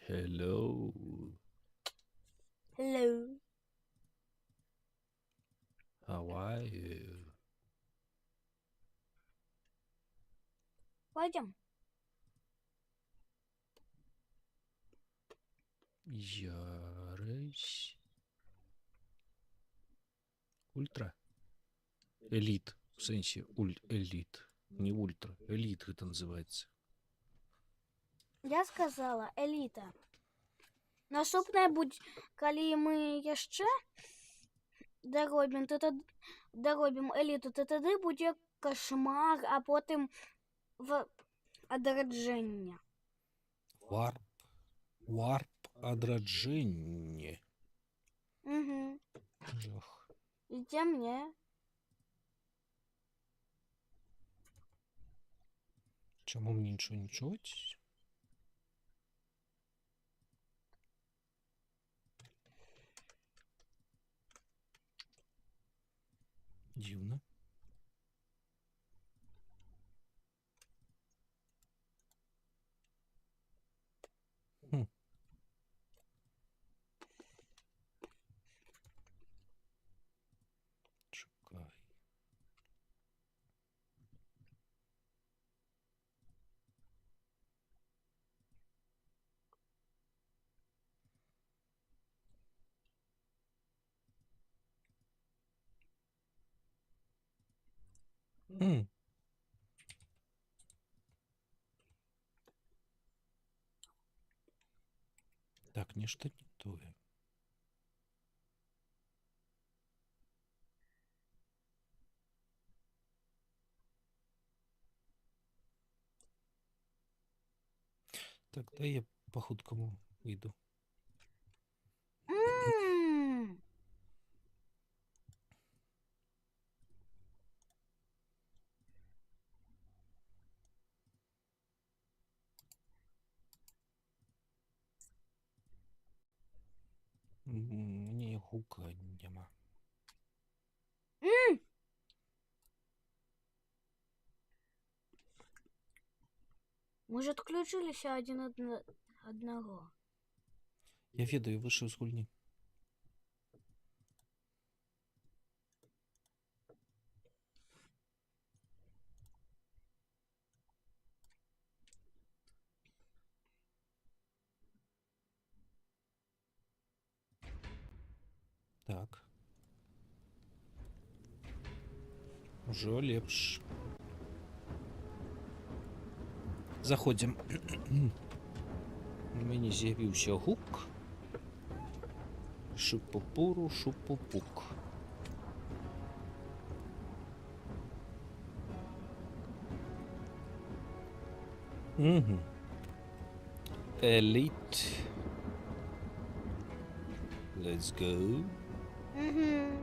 Hello. Hello. How are you? Пойдем. Ярысь. Ультра. Элит. В сенсе элит. Не ультра. Элит это называется. Я сказала эліта. Наступне будь, коли ми ще доробимо еліту, то тоді буде кошмар, а потім одродження. Варп одродження. Угу. Жах. Іде мені. Чому мені нічого не чуть? Дивно. Хм. Чекай. Хм. Так, нечто не то. Так, дай я по худкому выйду. Мне гука нема. Може, відключилися один одного. Я ведаю, вышел з гульні. Так. Уже лепш. Заходим. У мяне з'явіўся гук. Шупупуру, шупупук. Угу. Элит. Let's go. Угу.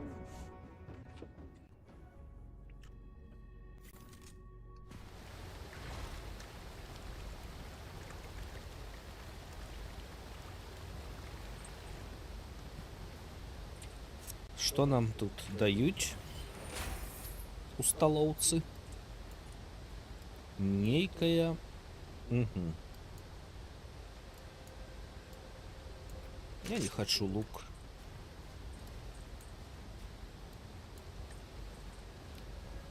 Что нам тут дают у столовцы? Нейкая. Угу. Я не хочу лук.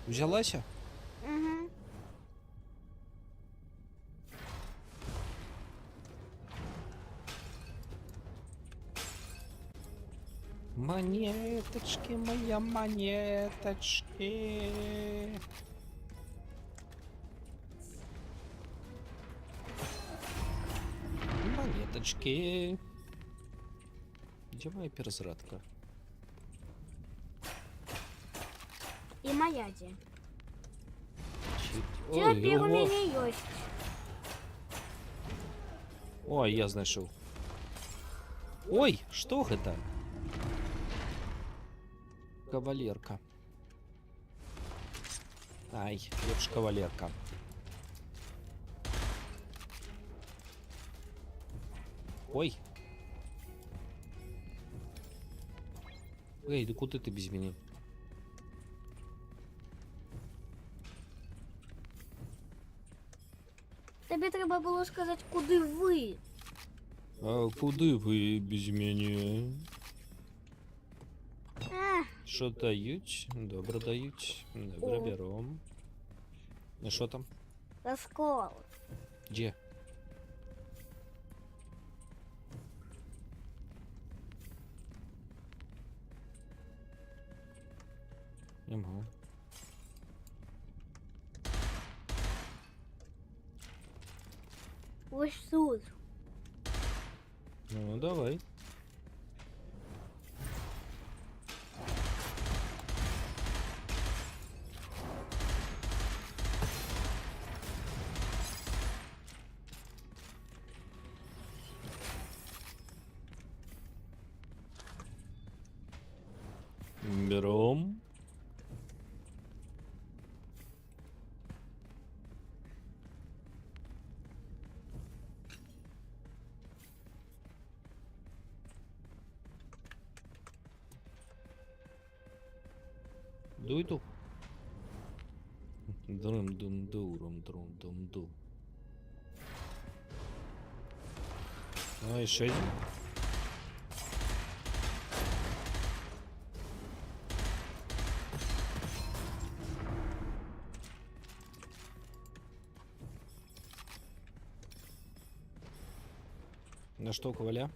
Взялась? Угу. Монеточки, моя монеточки. Монеточки. Где моя перезарядка? І моя де. Ой, Тепер у ого. мене є. Ой, я знайшов. Ой, что это? Кавалерка. Ай, лепш кавалерка. Ой. Эй, да куда ты без меня? Тобі треба було сказати, куди ви. А куди ви без мене? Що дають? Добре дають. Добре, О. берем. А що там? Раскол. Де? Ага. Ось тут. Ну, давай. Берем. Дуйду. Друм-дум-дурум-друм-дум-ду. А, еще один. На что, коваля?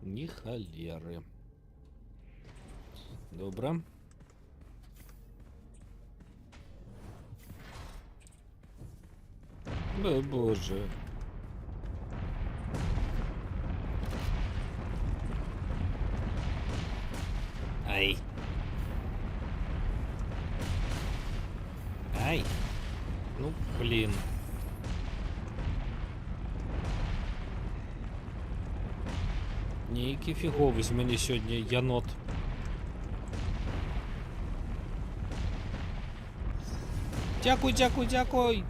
Ни холеры. Добро. О, боже. Ай. Ай. Ну, блин. Ніякий фіговий з мене сьогодні янот. Дякуй, дякуй, дякуй.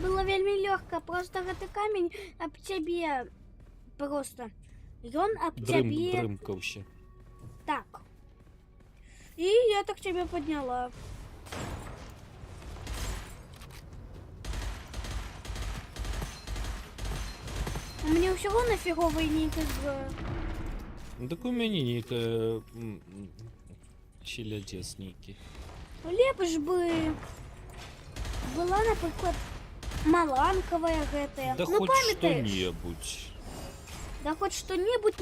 Было вельми легко, просто гэты камень об тебе просто. И он об тебе Дрымкав ще. так. И я так тебя подняла. У меня всего нафиговый ник из... Ну, так у мене ніка челядець ніки. Лепш бы была, например, маланковая гэтая. Да ну, хоть памятаешь? что-нибудь. Да хоть что-нибудь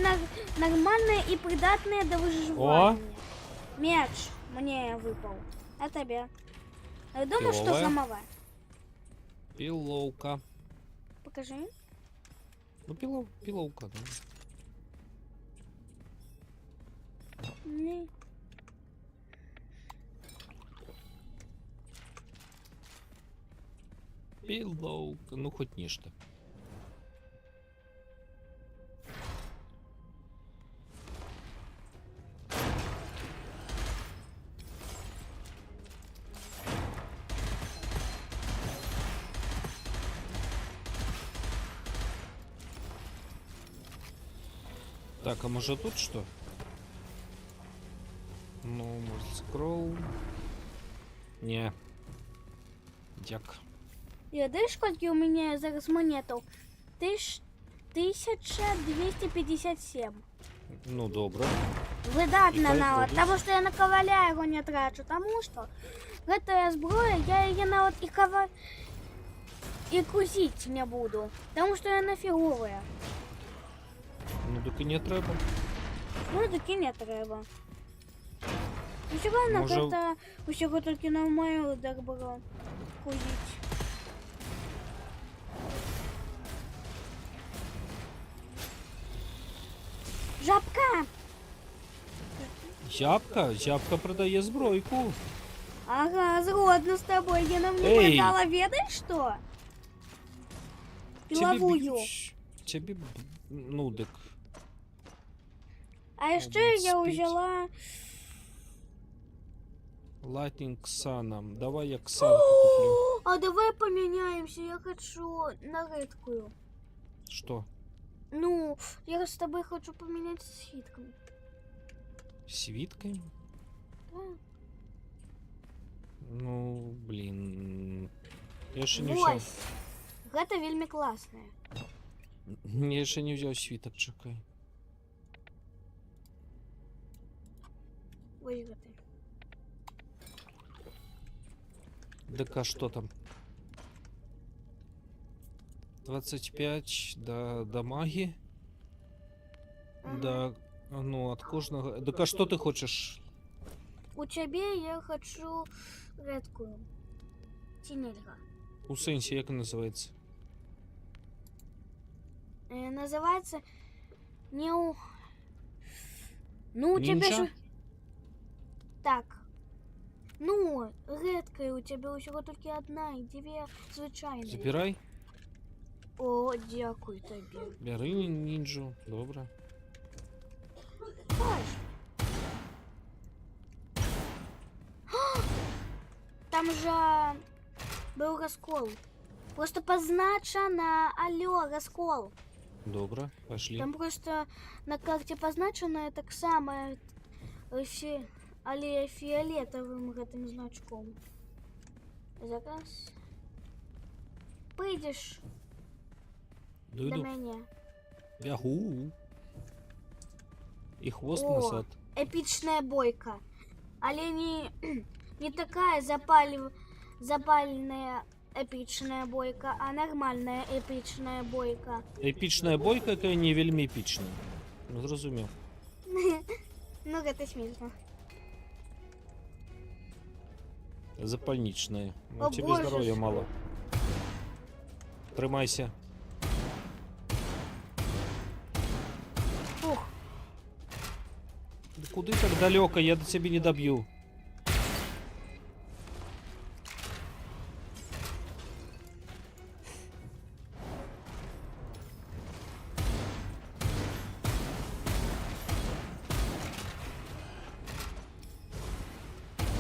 нормальное и придатное до выживания. Мяч мне выпал. А тебе? Я думаю, что Клевая. самовая. Пиловка. Покажи. Ну, пиловка, да. Не. Пиловка, ну хоть нечто. Так, а может тут что? Ну, может скролл. Не. Дяк. Я знаешь, сколько у меня зараз монетов? 1257. Ну, добро. Выдатно И навод, кайфуешь. потому что я на коваля его не трачу, потому что гэтая зброя, я ее навод и кузить не буду, потому что я нафиговая. Ну, так и не треба. Ну, таки не треба. Усього на Може- гэта усього тільки нормально так було кузить. Жабка! Зябка продає збройку. Ага, згодна з тобою. Я нам не Эй! продала, ведаешь что? Пиловую. Тебе, ну, так. А ще я спить. взяла... Lightning Sun. Давай я Ксанку куплю. А давай поменяемся, я хочу на редкую. Что? Ну, я с тобой хочу поменять свитками. Свитками? Да. Ну, блин. Я ще не взяв. Вось. Гэта вельмі класнае. Я ще не взяв свиток, чекай. Вось гэта. ДК что там? 25 до маги. Ага. Да, ну, от кожного. ДК что ты хочешь? У цябе я хочу рэдкую. Ці нельга? У сенсі, як називається? Называется не у... Ну, у тебя Нинджа? же... Так. Ну, редкая у тебя усього тільки одна, і дві звичайні. Забирай. О, дякую тобі. Бери нінджу. Добре. Бач. Там же был раскол. Просто позначено, алло, раскол. Добре, пошли. Там просто на карте позначено так само, але фіолетовим гэтым значком. Зараз прийдеш до Иду. мяне. Бягу. И хвост О. назад. Эпичная бойка. Але не такая запальная эпичная бойка, а нормальная эпичная бойка. Епічна бойка, яка не вельми епічна. Ну, зрозумів. Ну, это смешно. Запальничная. О, Ну, тебе боже здоров'я ж. мало. Тримайся. Фух. Да куди так далеко? Я до тебе не добью.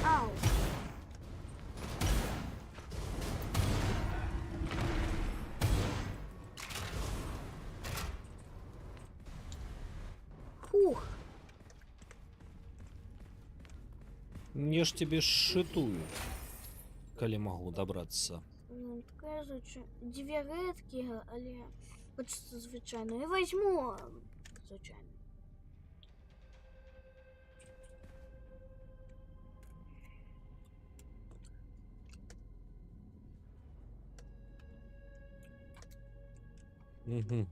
Ау. Фух. Я ж тебе шитую. Коли могу добраться. Ну, кажучи, дві редкі, але хочеться звичайно. І возьму звичайно. Мгм.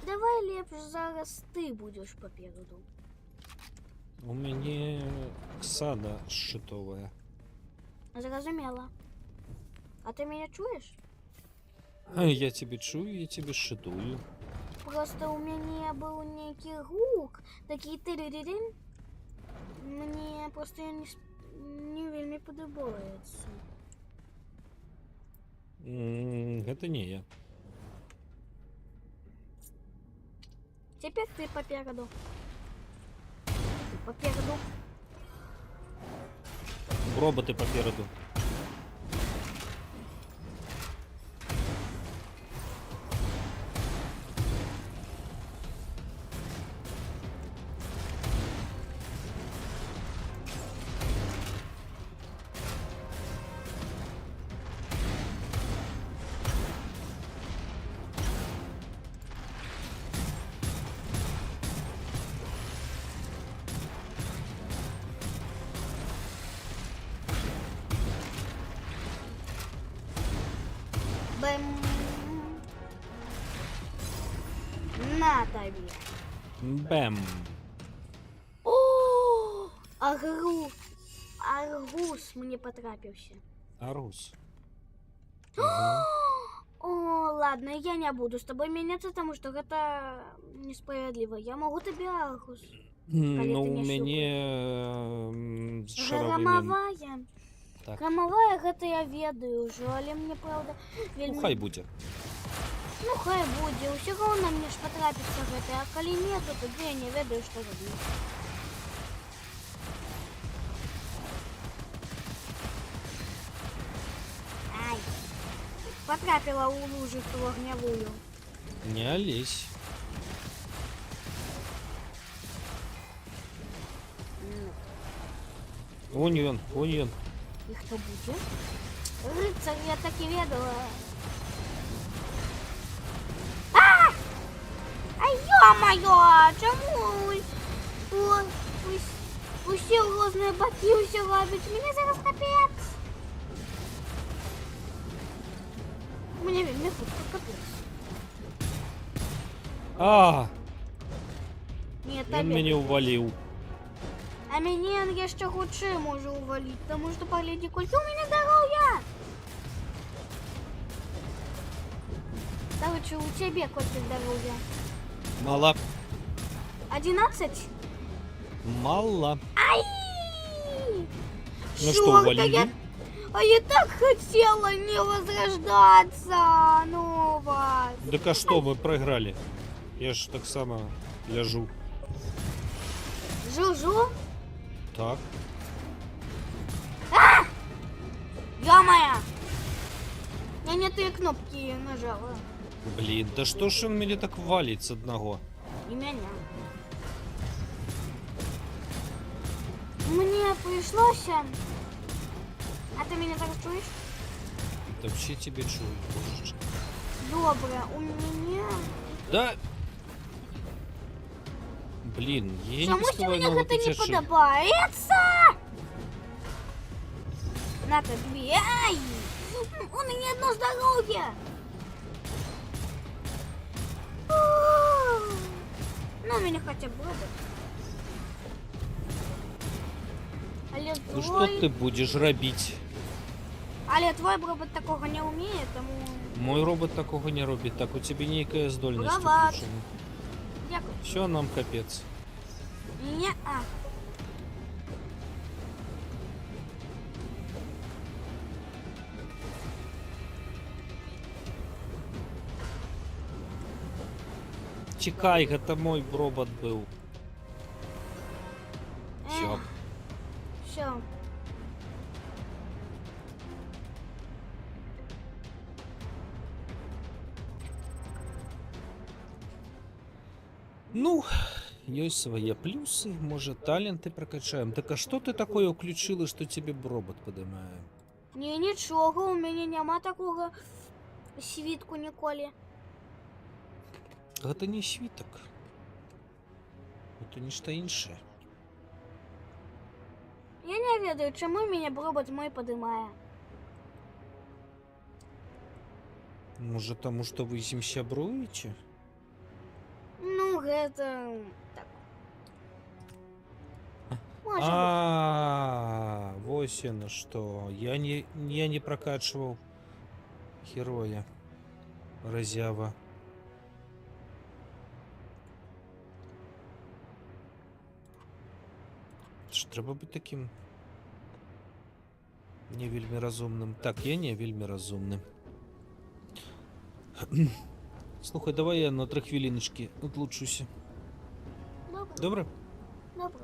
Давай лепш зараз ти будеш попереду. У меня ксада шитовая. Зрозуміла. А ти мене чуєш? А я тебе чую, я тебе шитую. Просто у мене був некий гук, такий тириририн. Мені просто не вельми подобається. Это не я. Тепер ти попереду. Попереду. Роботы попереду. Бэм. На тобі. Бэм. О, Аргус мені потрапився. Арус. О, ладно, я не буду с тобой меняться, потому что это несправедливо. Я могу тебе Аргус. Ну, ты у не мене шаровий мін. Громовая. Так. Громовая, это я ведаю уже, але мне правда вельми... Ну, хай буде. Ну, хай буде. Усього на мне ж потрапиться гэта, а коли нету, то я не ведаю, что робити. Ай. Потрапила у лужицу вогневую. Не олесь. Вон ён, вон ён. І хто буде? Рицар, я так і ведала. А! А ё-моё, чому? Усі розні боки усі роблять. Мені зараз капець. Мені не хутко капець. А, Ні, він мене увалив. А мене я ще худше можу увалити, тому що погляді, кольки у мене здоров'я. Короче, у тебе кольки здоров'я? Мало. 11? Мало. Ай! Ну что, Чёрт, увалили? А я так хотела не возрождаться, ну вас. Так а что, мы проиграли? Я ж так само ляжу. Жужу? Так. Ё-моё! Я не те кнопки нажала. Блин, да что ж он меня так валит с одного? И меня. Мне пришлось... А ты меня так чуешь? Да вообще тебе чую, божечки. Добре, у меня... Да. Блин, я не Чомусь успеваю мені на це не лопатяши. подобається. На тобі. Ай! У мене одно здоров'я. Ну, у мене хоча б робот. Але Ну что твой... ты будешь робить? Але твой робот такого не вміє, тому... Мой робот такого не робит. Так, у тебя некая здольность Брават. включена. Дякую. Все, нам капец. Не-а. Чекай, это мой робот был. Все. Все. Ну, есть свои плюсы, может, таленты прокачаем. Так а что ты такое включила, что тебе робот поднимает? Ні, нічого, у мене нема такого свідку ніколи. Это не свиток. Это нечто інше. Я не ведаю, чому мене робот мой подимає. Может, тому что вы с ним сябруете? Ну, гэта... так. Може бути. А, вот оно что. Я не прокачивал героя. Разява. Ж треба бути таким не вельми розумним. Так, я не вельми розумним. Слухай, давай я на 3 хвилиночки отлучуся. Добре, Добре? добре.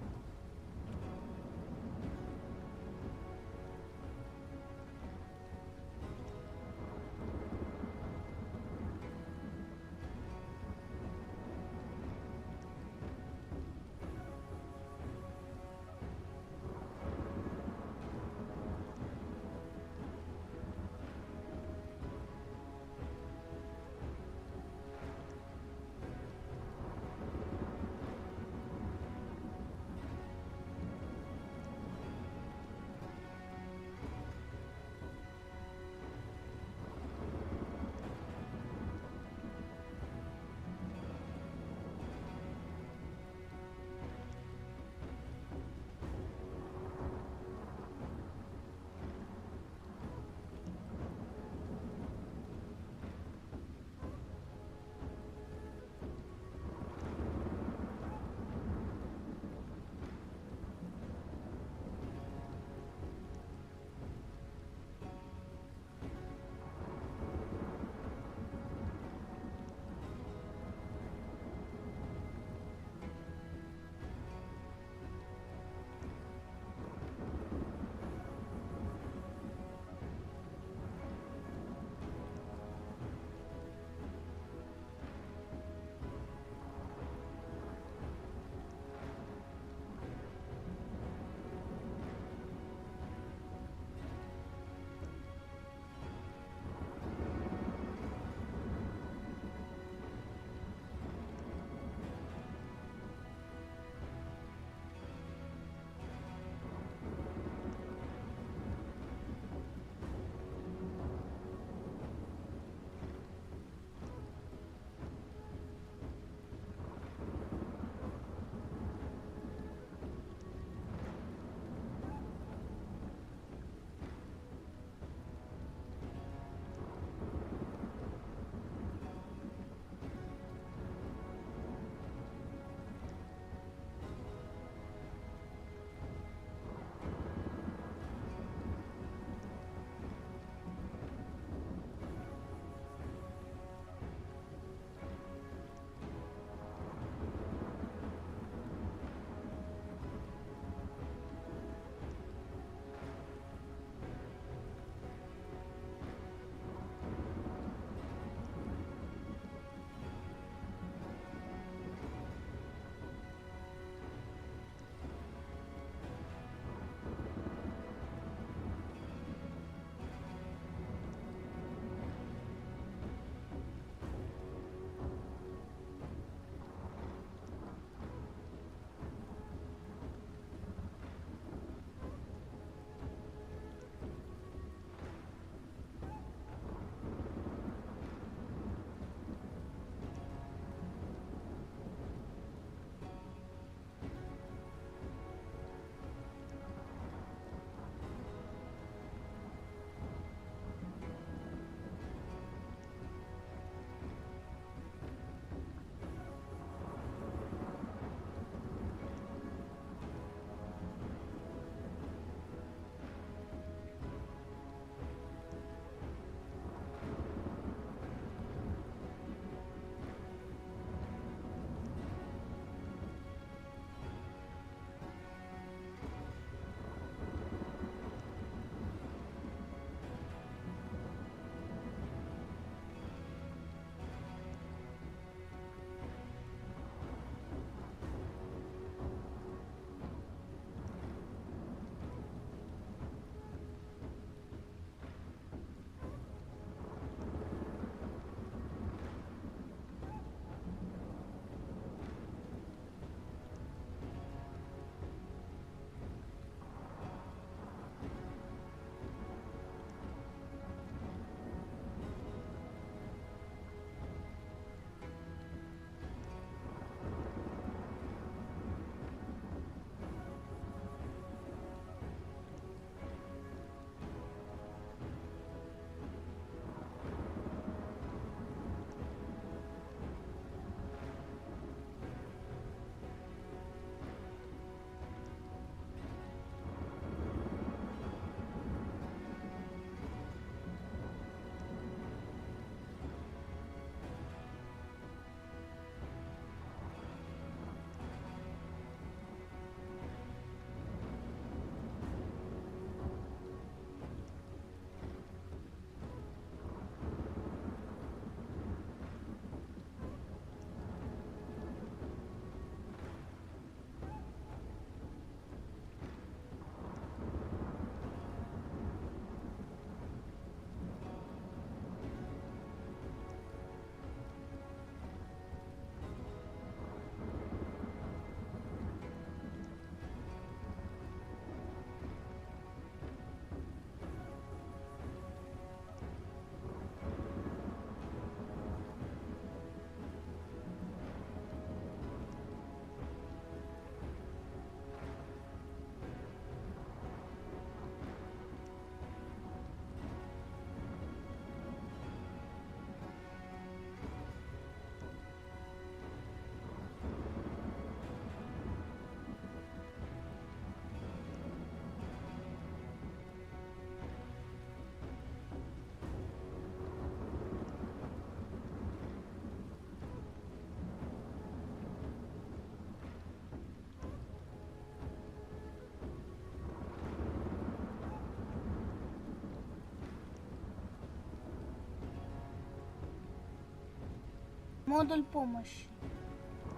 Модуль помощи.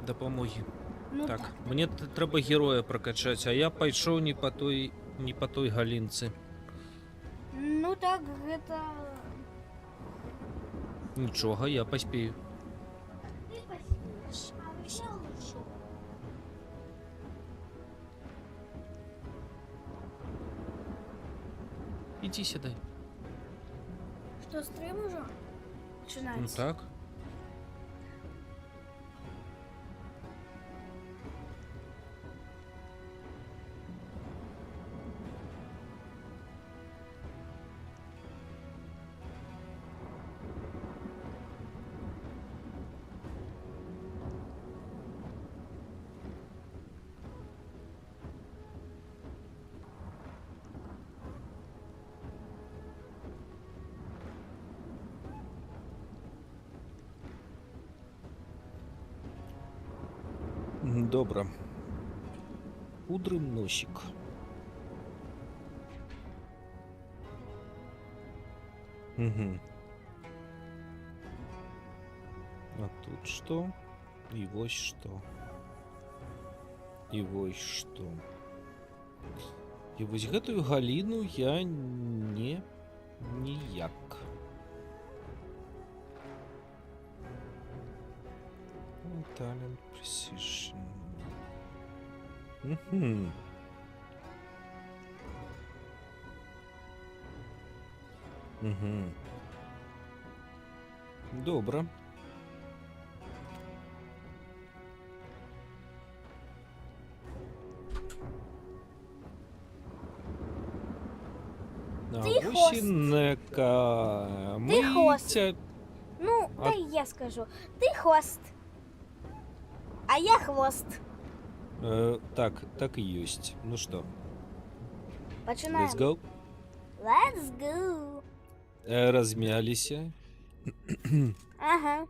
Допомоги. Ну Так, так. мені треба героя прокачати, а я пішов не по той галінці. Ну так, это... Нічого, я поспію. Ты посидишь, а еще лучше. Іди сюди. Что, стрим уже? Ну Начинается. так. Добре. Пудрим носик. Угу. А тут что? И вот что. И вот что. І ось гэтую галіну я ніяк. Talent Precision. Угу. Угу. Добре. Ти хост. Нека. Ти хост. Митя. Ну, А- дай я скажу. Ты хвост. А я хвост. Так и есть. Ну что, Починаем. let's go. Let's go. Размялись. Ага.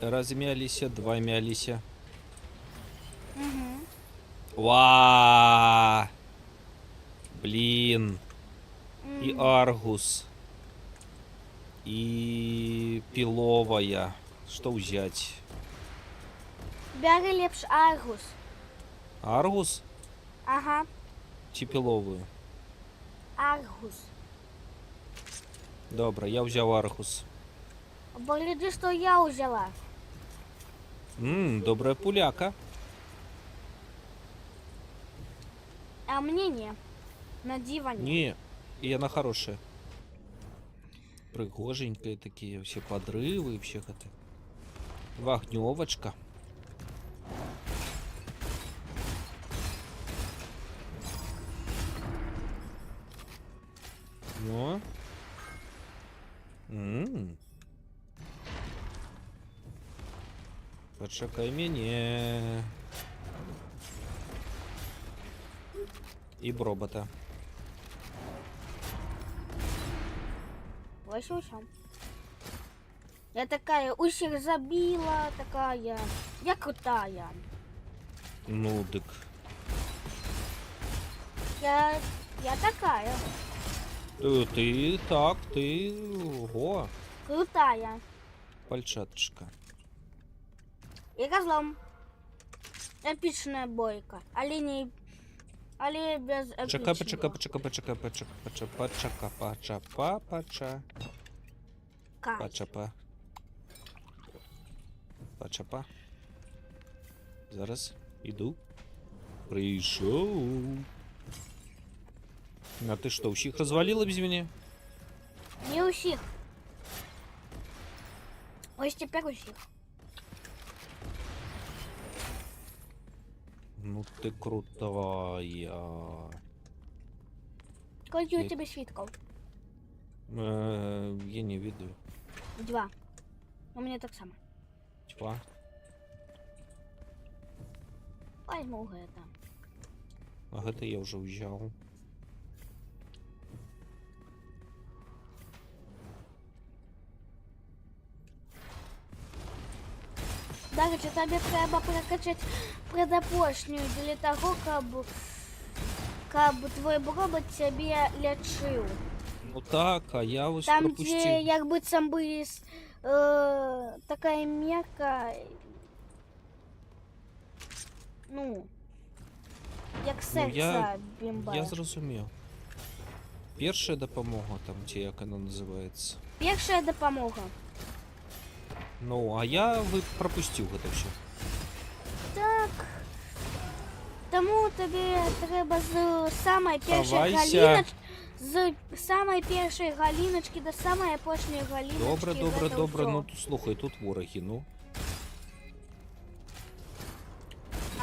Размялись, два мялись. Угу. Ва! Блин. И Аргус. И Пиловая. Что взять? Бери лепш Аргус. Аргус? Ага. Чи Пиловую? Аргус. Добре, я взяв Аргус. Погляди, что я взяла. Добрая пуляка. А мне не. На диване. Не, и она хорошая. Пригоженькие такие, все подрывы и всех это. Вогневочка. Ну. Почекай меня. И бробота. Восьмущам. Я такая, усих забила, такая. Я крутая. Ну, дык. Я такая. Ты так, ты... Ого. Крутая. Пальчаточка. И козлом. Эпичная бойка. Але без эпичного. Кай. Пачапа. Зараз іду. Прийшов. А ти що, всіх розвалила без мене? Не усіх. Ось тепер усіх. Ну ти крутая. Скільки у тебе свитков? Я не видаю. 2. У мене так само. Тьфа. Возьму это. А гэта я вже взяв. Даже тобі треба прокачати предопошню для того, каб твой робот тебе лечив. Ну так, а я ось Там, пропустив. де як би там були такая мерка, ну, як серце бімба. Я зрозумів. Перша допомога там, чи як вона називається. Перша допомога. Ну, а я пропустив це все. Так. Тому тобі треба з самої першої Ховайся. галіночки, з самої першої галіночки до самої опошньої галіночки. Добре, добре, це добре. всьо. Ну, слухай, тут вороги, ну.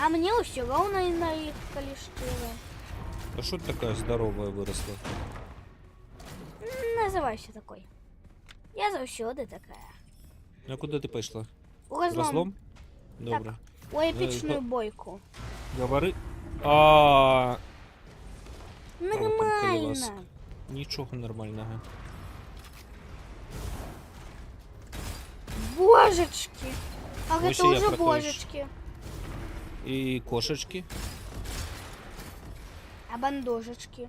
А мені все равно і на їх каліштили. А що ти така здорова виросла? Називайся такой. Я завсюди така. А куди ти пішла? У розлом. Розлом? Добре. У епічну то- бойку. Говори. А Нормально. вас. Нічого нормального. Божечки. А Ось це і я вже про то божечки. І кошечки. А бандожечки.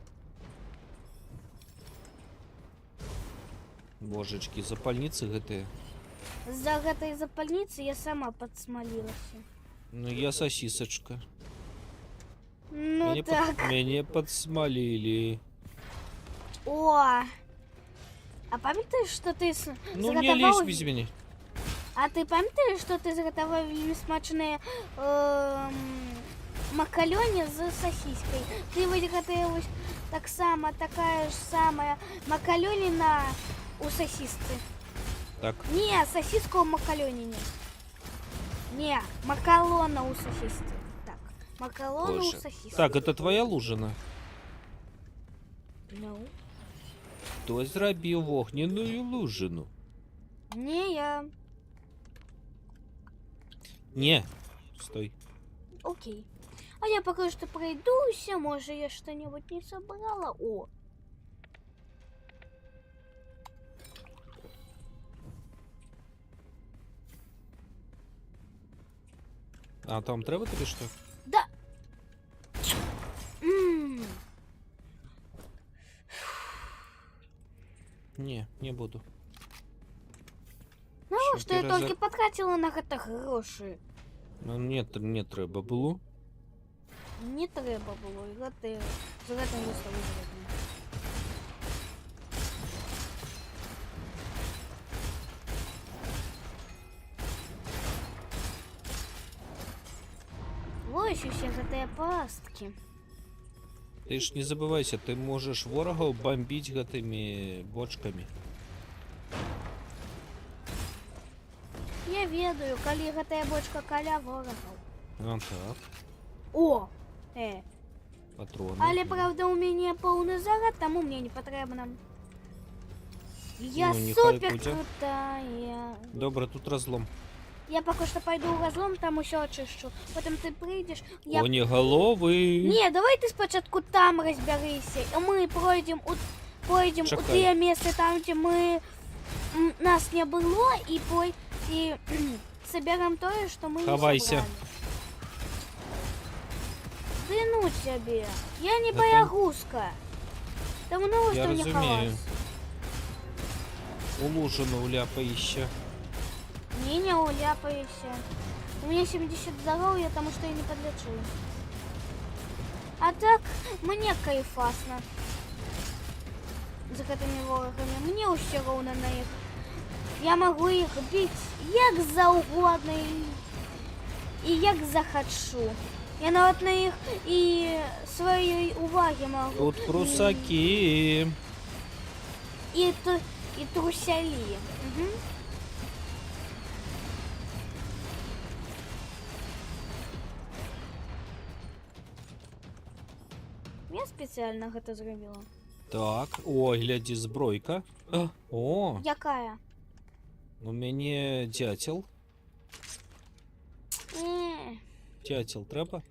Божечки, запальниці ГТ. За этой запальницы я сама подсмолилась. Ну, я сосисочка. Ну Меня так. Меня подсмолили. О! А пам'ятаєш, що ти Ну, не лезь без меня. А ти пам'ятаєш, що ти зготував вельми смачне макальоні з сосиской? Ти виготовила так само, така ж сама макальоніна у сосисці. Так, Не, сосиска у макалоні не. Не, макалона у сосисці. Так, макалона у Боже. сосисці. Так, это твоя лужина? Ну, Хто зробив вогняну лужину? не я. Не. Стой. Окей. А я пока что пройдуся, может я что-нибудь не собрала. О, А там треба тобі що? да. М, Не буду. Ну, Що, что я ти только потратила на это гроши. Ну, не треба було. Не треба було. І гэта за гэта не стало зробити. Ось усе гэтыя пасткі. Ти ж не забывайся, ти можеш ворогов бомбить гэтымі бочками. Я ведаю, калі гэтая бочка каля ворагаў. А так, О! патроны. Але, правда, у мяне поўны зарад, таму мне не патрэбна. Я Ну, нехай супер будзе. крутая. Добре, тут разлом. Я поки що пойду у разлом, там усе очищу. Потім ти прийдеш. Я... Коні голови. Ні, давай ти спочатку там розберися. А ми пройдемо у Чекай. те місце, там, де ми нас не було, і соберемо те, що ми Ховайся. не собрали. Да ну тебе. Я не Да боягузка. Давно Я что не разумею. ховалась. У лужину уляпаїще. Не уляпайся. У меня 70 здоровья, потому что я не подлечилась. А так, мне кайфасно. За этими ворогами. Мне все равно на их. Я могу их бить як завгодно і як захочу. Я навіть на їх і своєї уваги можу. Тут прусаки. І трусялі. Угу. Я спеціально гэта зробила. Так, о, глядзі, збройка. О, Якая? у мяне дятел. Дятел трэба?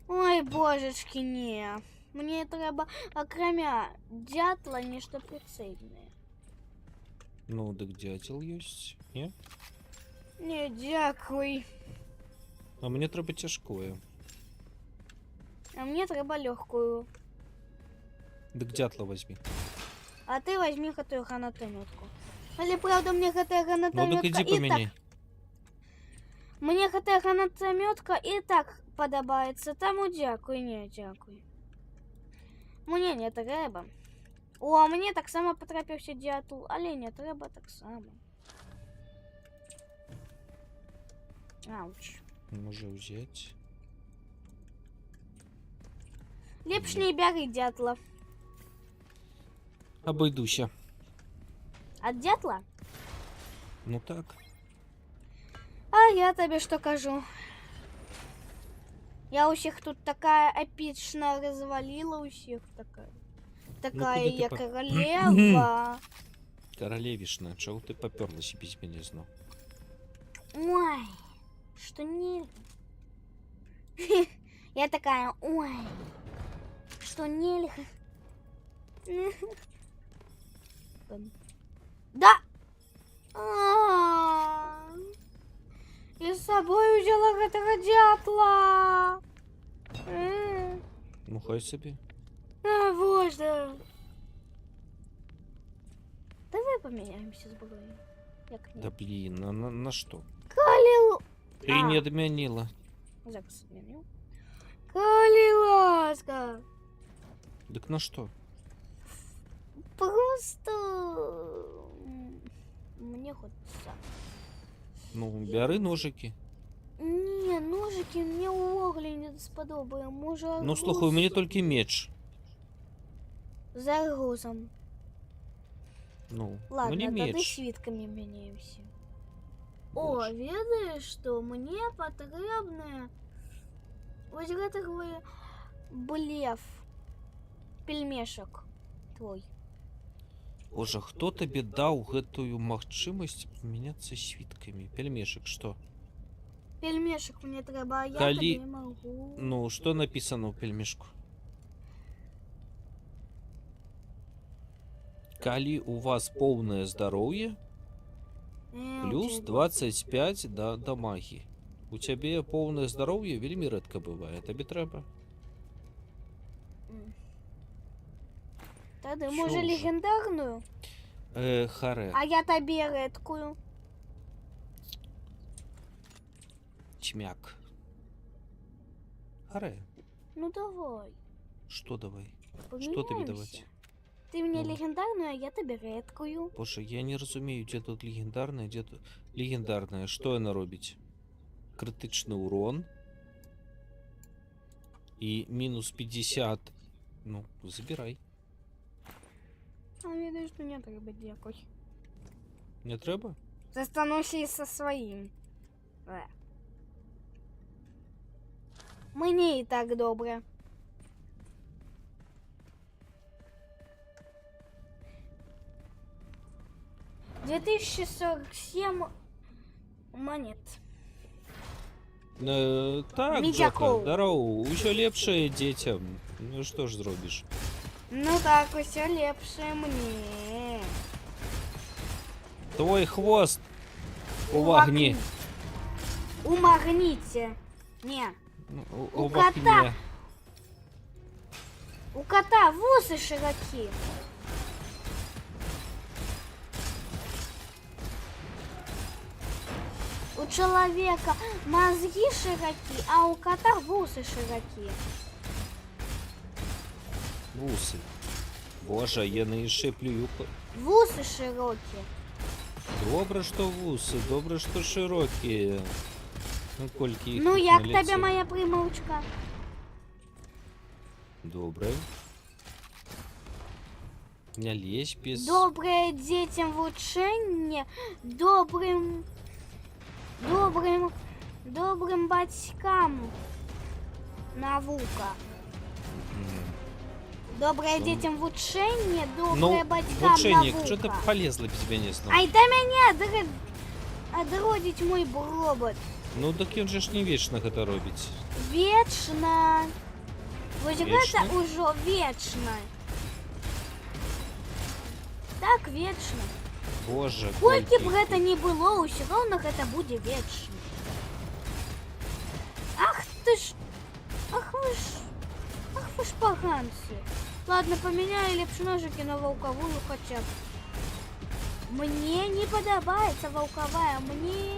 Ой, божечки, не. Мне треба, акрамя дятла, нешта прицельнае. Ну, дык дятел ёсць. Не? Не, дякуй. А мне трэба цяжкое. А мне треба легкую. Дык дятла возьми. А ты возьми гэтую гранатометку. Але правда мне гэтая Ну, гранатамётка так иди і так. поменяй. Мне гэтая гранатамётка і так падабаецца, таму дзякуй, не дзякуй. Мне не трэба. О, а мне таксама патрапіўся дзятул, але не трэба таксама. Ауч. Може взять. Лепш не бяры дятла. Обойдуся. Ад дятла? Ну так. А я табе што кажу? Я ўсіх тут такая эпічна разваліла ўсіх такая. Такая куды ты я па- каралева. Королевишна, чего ты поперлась без меня знал? Ой, что не... Я такая, ой, что нельзя. Да! Я с собой взяла гэтага дятла. Ну хай себе. А, боже. Давай поменяемся с Богом. Да блин, на что? Калил... Ты не отменила. Запись отменил. Калиласка. Так на что? Просто... Мне хочется. Ну, бяры ножики. Не, ножики мне увогуле не сподобає. Може, Ну, слухай, у меня только меч. за грузом. Ну, Ладно, мне тоді меч. свитками меняемся. О, Боже. ведаешь, что мне потребны вот гэтый блеф. Пельмешек твой. Боже, хто тебе даў гэтую магчымасць памяняцца світкамі? Пельмешек, что? Пельмешек мне треба, а я Калі- не могу. Ну, что написано у пельмешку? Калі у вас полное здоровье, плюс 25 до магии. У тебе полное здоровье вельмі рэдка бывае, табе трэба. Тады, Чё може, уже? легендарную? Харе, А я табе рэдкую. тьмяк. Харе, Ну давай. что давай? Поменяемся. Что тебе давать? Ты мне Ну. легендарную, а я тебе редкую. Боже, я не разумею, где тут легендарное, где тут легендарное. Что яна робіць? Критичный урон. И минус 50. Ну, забирай. А видишь, что не треба дякуй. Не треба? Застануся и со своим. Мне и так добре. — 2047 монет. Так, Медякоў. Джока, здорово. Усё лепшае дзецям. Ну что ж зробіш? Ну так, усё лепшее мне. Твой хвост у вогні. У магните. Не. Ну, У у кота. вогні. У кота вусы широки. У человека мозги широки, а у кота вусы широки. Вусы. Боже, яны яшчэ плююк. Вусы широкие. Добра, што вусы, добра, што шырокія. Ну, колькі іх Ну, тут як наляцела. тебе моя примочка? Добре. Не лезь без... Доброе детям вучэнне, добрым батькам навука. Доброе Что? детям вучэнне, Ну, доброе батькам вучэнік, навука. что ты полезла без мяне зноў? Ай, да меня одродить мой робот. Ну, так ён же ж не вечна гэта робіць. Вечна. Вось Вечна? гэта ўжо вечна. Так, вечна. Боже, Колькі б іх гэта тут. не было, ўсё роўна гэта будзе вечна. Ах ты ж... Ах вы ж паганцы. Ладно, поменяю лепш ножики на волковую хотя бы. Мне не подобається ваўкавая. Мне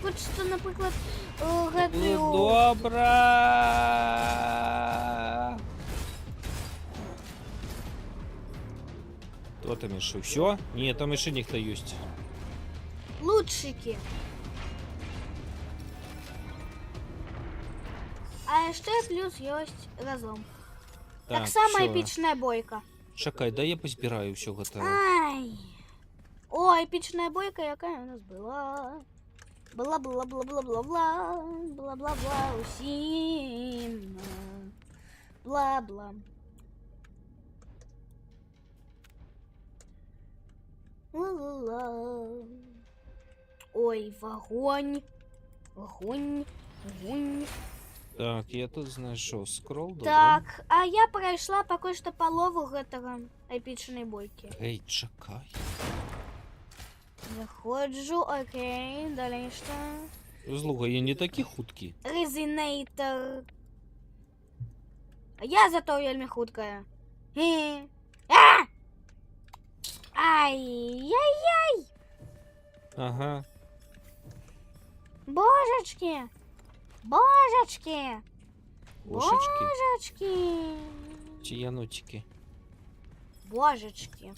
вот что, наприклад, гэтую... Добра. Кто там еще? Все? Нет, там еще никто есть. Лучшики. А яшчэ плюс ёсць разлом. Так само всё. эпічная бойка. Чакай, да я позбираю все готово. Ай. О, эпічная бойка, якая у нас была. Бла-бла-бла-бла-бла-бла. Бла-бла-бла усім. Бла-бла. Ла-ла-ла. Ой, вогонь. Вогонь. Вогонь. Так, я тут знайшов скрол, добре. Так, а я пройшла поки що полову гэтага эпічнай бойкі. Эй, чакай. Заходжу, окей, далей што? Слухай, я не такі хуткі. Резинейтор. Я зато вельмі хуткая. А! Ай-яй-яй! Ага. Божечки! Божечки! Кошечки. Божечки! Чи яночки. Божечки!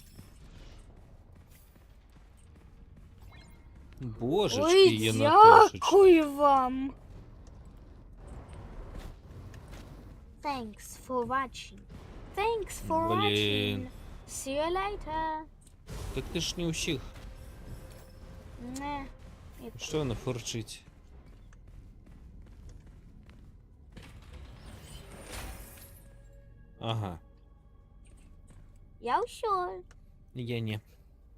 Божечки, Ой, янатошечки. дякую вам! Thanks for watching. Thanks for Блін. watching. See you later. Так ти ж не усіх. Не. Що вона форчить? Ага. Я усё. Я не.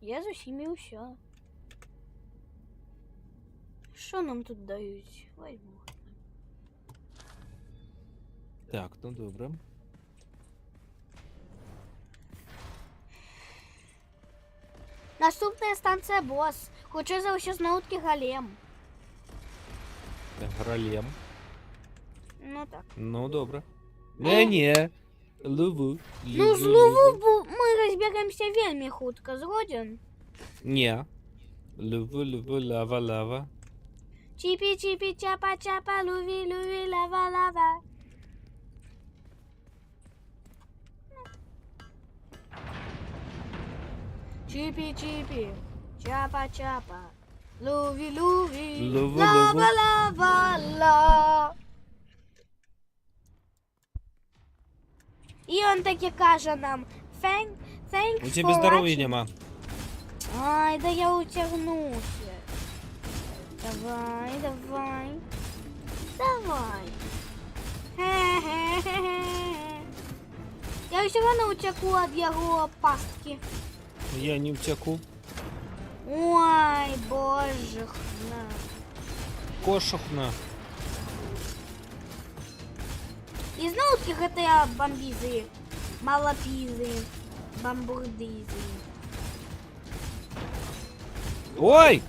Я з усімі усё. Що нам тут дають? Возьму. Так, ну добре. Наступная станція босс. Хоча за ўсё знауткі галем. Гралем. Ну так. Ну добре. Не. Лову. Ну з лову ми розберемося вельмі хутка. Згоден? Не. Лову, лава. Чипи, чапа, луви, лава. Чипи, чапа, луви, Лову, лава. І он таки каже нам, thanks У тебе for здоров'я watching. нема. Ай, да я утягнуся. Давай. Хе-хе-хе-хе. Я все равно утеку от его пастки. Я не втеку. Ой, боже. Кошохна. І знову таки GTA бомбізы, малопізы, бамбурдизы. Ой!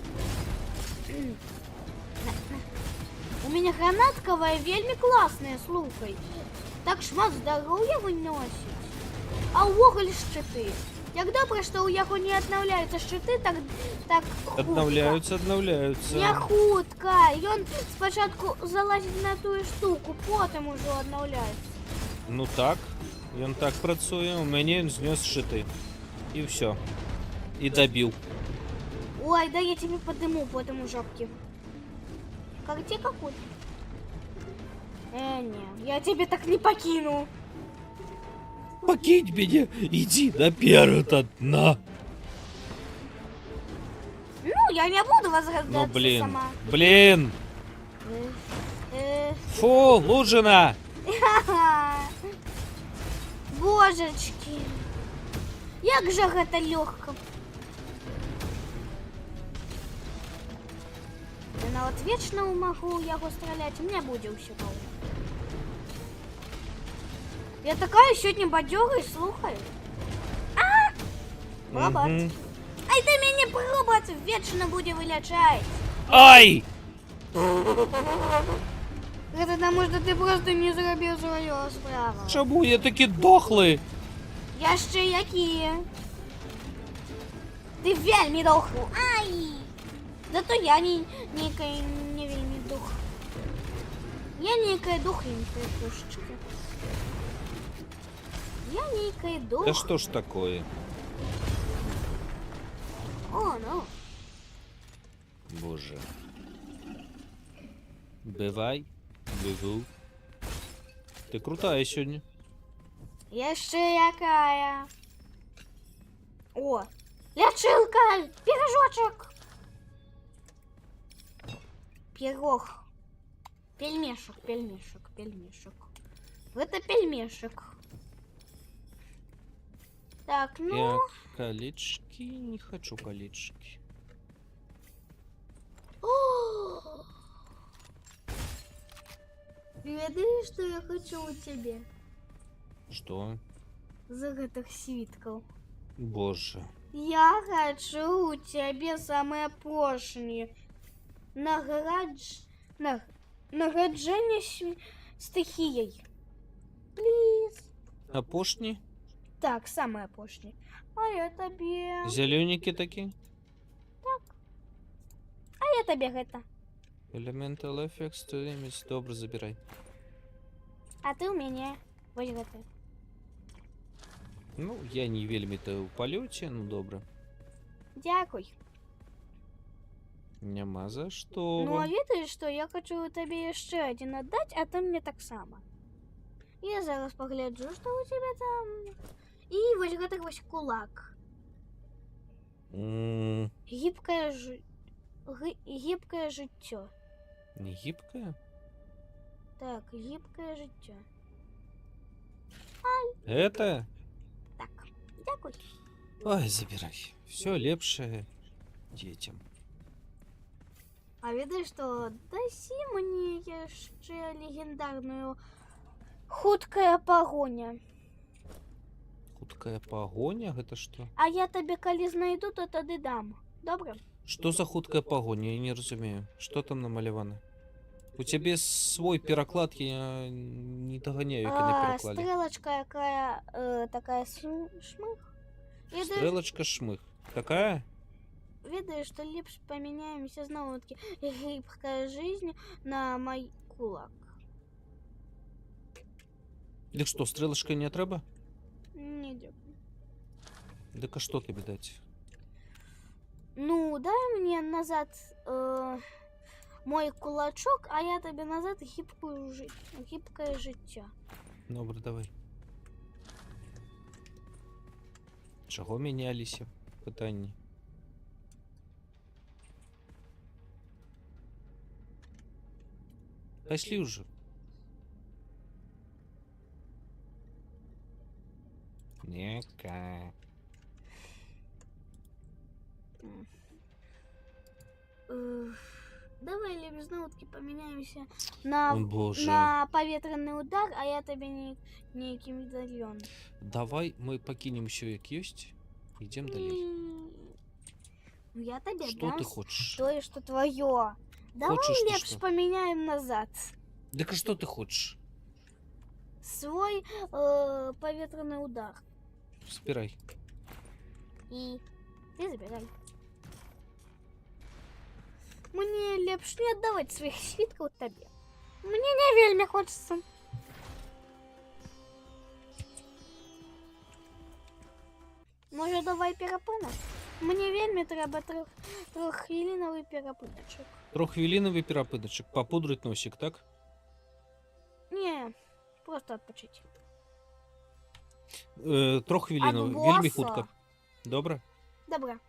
У меня гранатковая вельмі классная, слухай. Так шмат здоров'я выносить. А увогуле шчыты. Як добра, што ў яго не аднаўляюцца шчыты, так хутка. Аднаўляюцца. Не хутка. Ён спачатку залазіць на тую штуку, потым ужо аднаўляецца. Ну так. Ён так працуе. У мяне ён знёс шчыты. І ўсё. І дабіў. Ой, да я тебе подыму потом у жопки. Как тебе какой? Не, я тебе так не покину. Покинь меня, иди наперед одна. Ну, я не буду возрождаться Ну блин, сама. блин. Фу, Лужина. Божечки. Як же гэта лёгка. Я нават вечна магу яго страляць, у меня будзе ўсё добра. Я такая сёння бадзёрая, слухай. Робот. Мгм. Ай, ты мяне робот вечна будзе вылячаць. Ай! Гэта таму, што ты просто не зрабіў сваю справу. Чаму я такі дохлы? Яшчэ якія? Ты вельми дохлый. Ай! Зато я некая не вельми дух. Я некая духленькая кошечка. Я некая дух. Да что ж такое? О, ну. Боже. Бывай. Быву. Ты крутая сегодня. Я ще якая. О, лячилка, пирожочек. Пирог. Пельмешек, пельмешек, пельмешек. Это пельмешек. Так, ну... Я колечки не хочу колечки. О! Ведаешь, что я хочу у тебя? Что? За гэтых свитков. Боже. Я хочу у тебя самое апошнее. Награджение стихией. Плиз. Апошні? Так, самое апошнее. А я тебе... Зелененькие такие? А я тебе гэта. Elemental Effects, Image. Добре, забирай. А ты у меня. Вось гэта. Ну, я не вельмі-то ў палёце, ну добра. Дякуй. Няма за што. Ну, а ведаешь, что я хочу тебе еще один отдать, а ты мне так само. Я зараз погляджу, что у тебя там. И вось гэта вось кулак. Гибкое життё. Не гибкая? Так, гибкое життё. Это? Так, дякуй. Ой, забирай. Все лепшее детям. А ведаешь, что даси мне яшчэ легендарную хуткая погоня. Хуткая погоня? Это что? А я тебе калі знайду, то тады дам. Добре? Что за хуткая погоня? Я не разумею. Что там намалявано? У тебя свой переклад, я не догоняю, як на перекладе. Стрелочка якая такая шмых. Стрелочка шмых. Такая? Ведаешь, что лепш поменяемся знову таки гибкая жизнь на мой кулак. Дык что, стрелочка не треба? Не дякую. Дык а что тебе дать? Ну, дай мне назад мой кулачок, а я тебе назад гибкое життя. Добре, давай. Чого мінялися? Питання. Пошли уже. Нека. Давай лепш знову таки поменяемся на, О, Боже. на поветренный удар, а я тебе некий медальон. Давай мы покинем еще як есть. Идем далее. Ну, я тебе Что дам ты хочешь? то, что твое. Давай Хочешь ты лепш что? поменяем назад. Так а что ты хочешь? Свой поветренный удар. Спирай. И ты забирай. Мне лепш не отдавать своих свитков тебе. Мне не вельми хочется. Може, давай перепинок? Мені вельми треба трохвилиновий перепиночок. Трохвилиновый перепиночек. Попудрить носик, так? Не, просто відпочити. Трохвилиновый. От Вельми боса. хутко. Добре? Добре.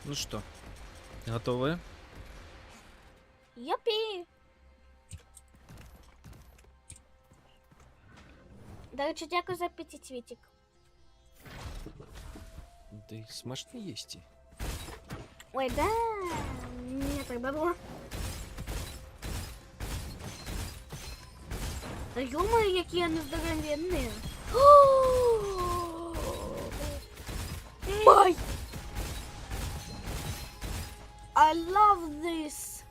Ну что, готовы? Юпі! До речі, дякую за п'ятицвітик. Да и смачно есть. Ой, да, не так бабло. Да ё-моё, які я нездоровенні. Май! I love this.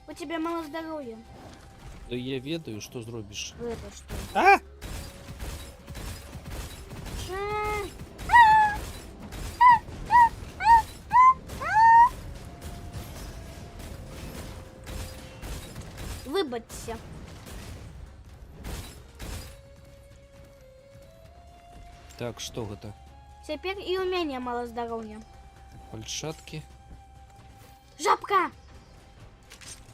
У тебя мало здоровья. Да я ведаю, что зробишь. Это что? А! Ша- Выбаться. Так, что это? Теперь и у меня мало здоровья. Пальшатки. Жабка!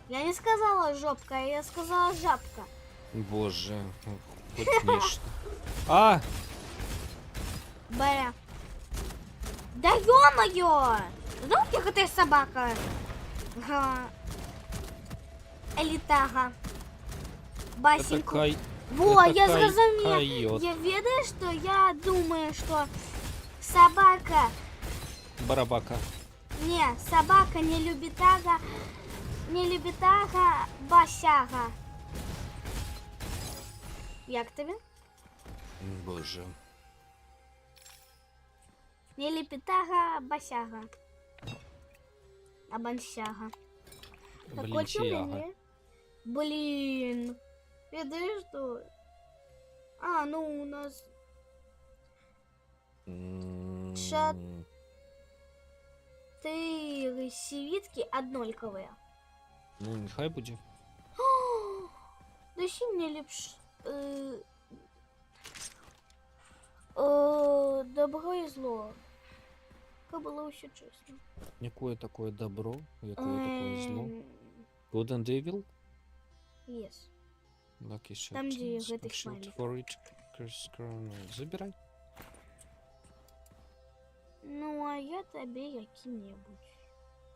Я не сказала жопка, я сказала жабка. Боже, хоть нечто. А! Б. Да ё-моё! Ну, как ты собака. Га. Элитага. Это Басеньку. кай... Во, это я кай- зрозумів. койот. Я ведаю, что я думаю, что собака... Барабака. Не, собака не любит ага. Не любит ага, басяга. Як тобі? Боже. Не лепетага, басяга. А бансяга. Так Блин, от у чияга. мене. Блин. Видишь, что? А, ну у нас М, Шат. 4 сивитки однольковые. Ну, нехай буде. Дощі мне ліпш. Добро і зло. Как було все чесно. Якое такое добро, якое такое зло. Good and evil? Yes. Lucky shot. Там, где Special в этих смайликах. for each crown. Забирай. Ну, а я тобі які-небудь.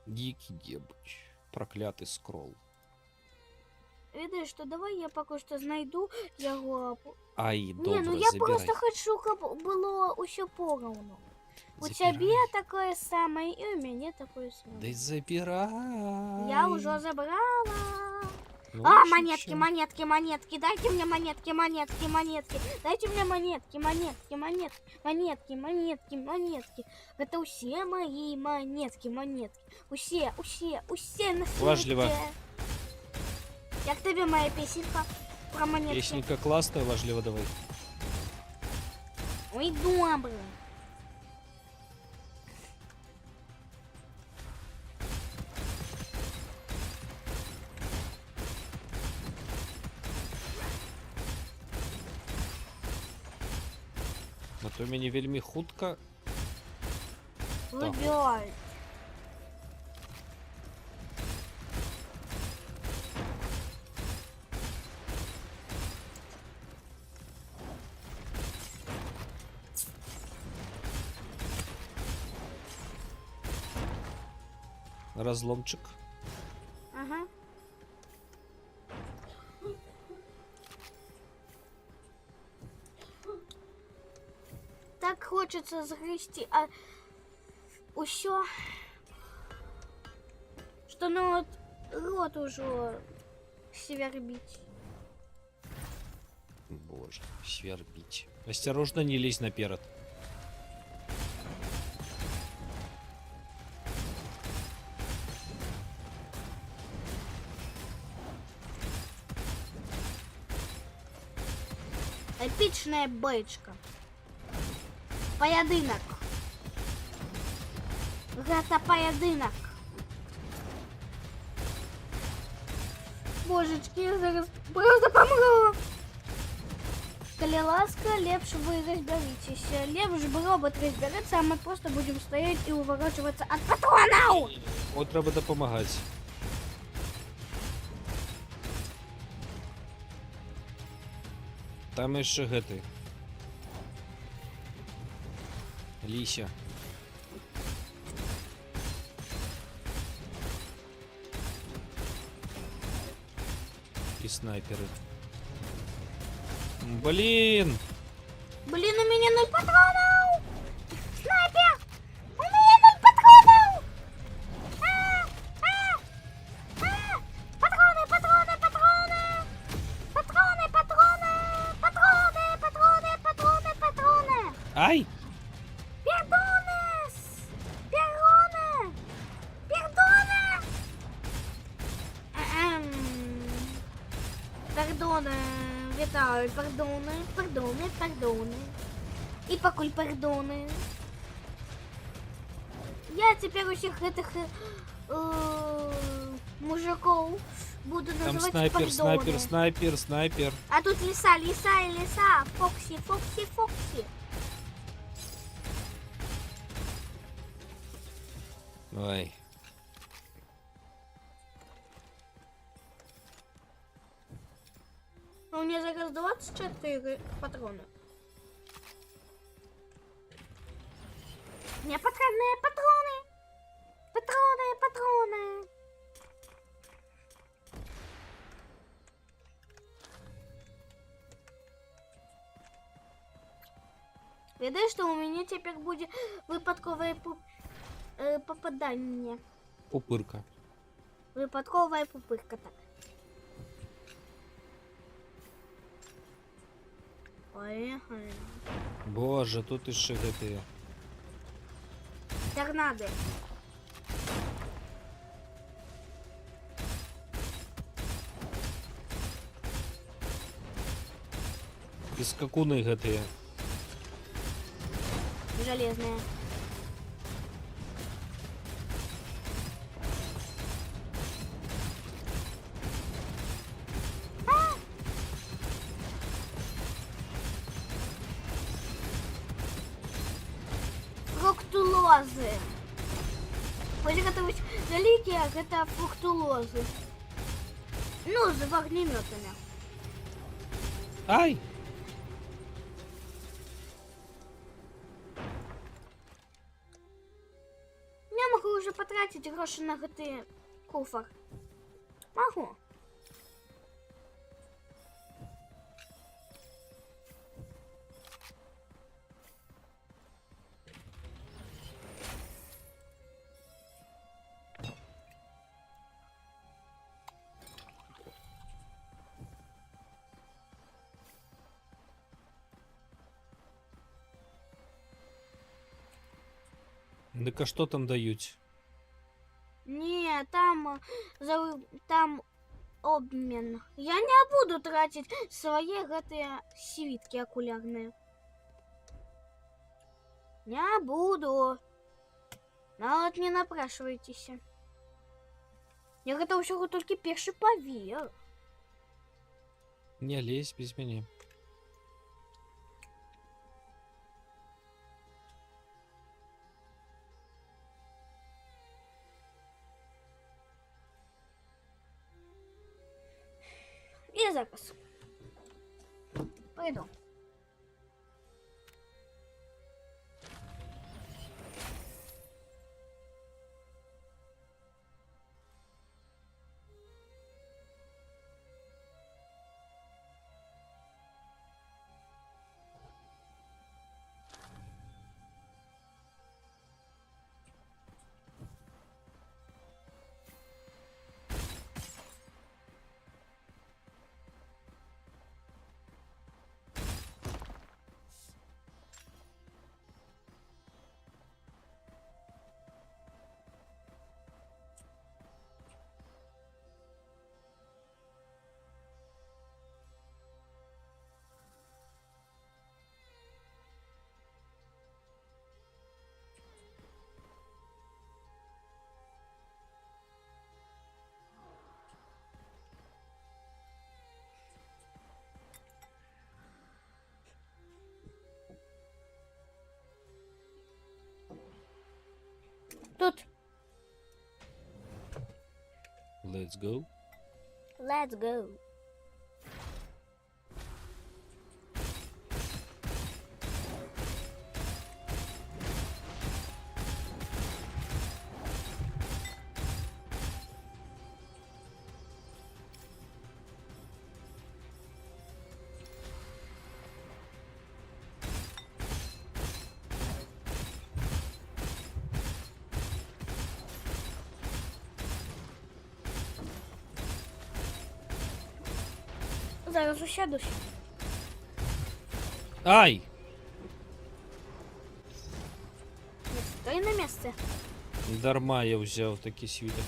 Які-небудь. Проклятий скрол. Видиш, що давай я поки що знайду його. Ай, Не, добре, ну я забирай. просто хочу, щоб було усе поровну. У Забирай. тебе такое самое, и у меня такое самое. Да забирай. Я уже забрала. Ну, А, чё, монетки, чё? монетки, монетки. Дайте мне монетки, монетки, монетки. Дайте мне монетки, монетки, монетки, монетки, монетки, монетки. Это все мои монетки, монетки. Усе на свете. Важливо. Як тебе моя песенка про монетки? Песенка классная, важливо давай. Ой, добре. А то мені вельми хутка. Выбирай. Разломчик. Ага. Так хочется загрести, а усё, что ну вот рот уже свербить. Боже, свербить. Осторожно, не лезь наперед. Эпичная бэчка. Поединок. Это поединок. Божечки, я зараз просто помру. Коли ласка, лепш вы разберитесь. Лепш бы робот разберется, а мы просто будем стоять и уворачиваться от патронов. От треба допомагати. Там ще гети. Ліся. Якісь снайпери. Блін! Блин, у меня 0 патронов! Снайпер! У меня 0 патронов! Патроны, патроны, патроны! Патроны, патроны! Патроны, патроны, патроны, патроны! Ай! Пердонес! Пердоны! Пердоны! Пердоны, вітаю, пердони, пердони, пердони. І покуль пердони. Я тепер усіх этих мужиков буду Там називати снайпер, пердони. снайпер, снайпер, снайпер. А тут ліса, ліса і ліса. Фоксі, Фоксі, Фоксі. Ой. У меня зараз 24 патрона. Мне патроны, патроны. Патроны, патроны. Видишь, что у меня теперь будет выпадковое попадание. Пупырка. Выпадковая пупырка так. Поехали. Боже, тут іще ГТ. Торнадо. І скакуни ГТ. Железная. Фруктулозы. Ось готовить великие, это фруктулозы. Ну, с огнеметами. Ай! Я могу уже потратить гроши на ГТ куфар. Могу. Так а що там дають? Не, там, там обмен. Я не буду тратить свои ГТ свитки окулярные. Не буду. Навіть не напрашивайтесь. Я готов всього тільки перший повір. Не лезь без меня. І зараз. Пойду. Тут. Let's go. Let's go. зараз усядусь. Ай! Не стой на місце. Дарма я взяв такий світок.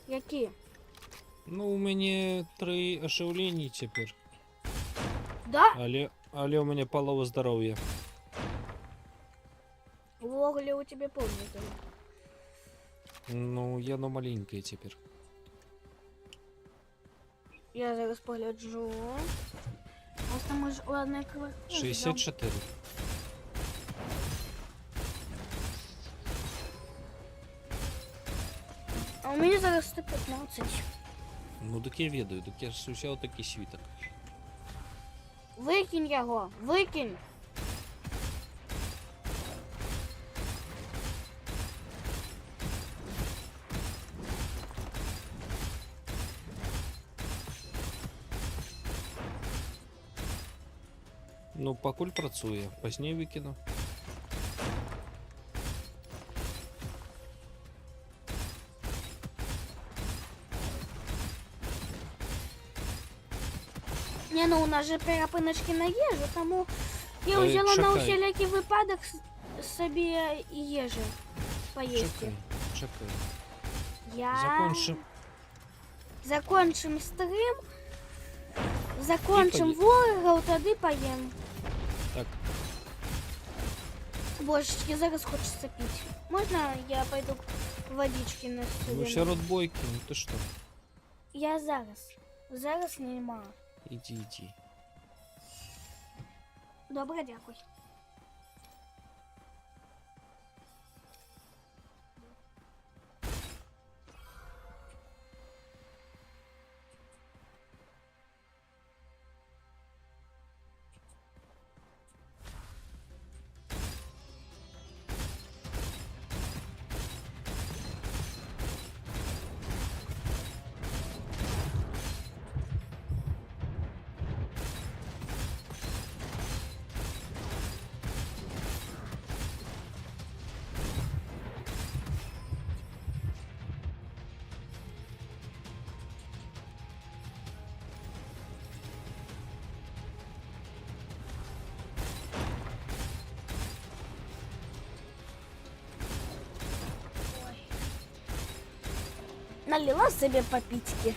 Які? Ну, у мене 3 оживлення тепер. Да? Але у мене половина здоров'я. Вогли у тебе повністю. Ну, я на маленькое тепер. Я зараз погляджу. Ось там може ладно, квартира. 64. А у мене зараз 115. Ну, так я ведаю, так я ж взяв такий світок. Викинь його, викинь. Ну, покуль працює, пізніше викину. Не, ну у нас же перепиночки на їжу, тому я взяла на чекай. усілякий випадок собі їжі поїсти. Чекай, чекай. Я... Закончим. Закончим стрим, закончим І ворога, тоді поїм. Так, Божечки, зараз хочеться пити. Можна я пойду водички на ну собі? ще родбойки, ну ти що? Я зараз. Зараз нема. Іди. Добре, дякую. Налила себе попитки.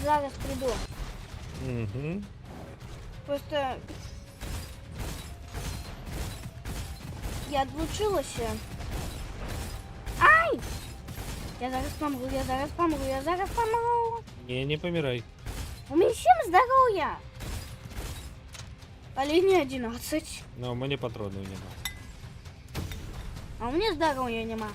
Зараз приду. Угу. Просто я отлучилася. Ай! Я зараз помру. Не помирай. У меня 7 здоровья. Але не 11. Ну, у мене патронів нема. А у меня здоровья нема.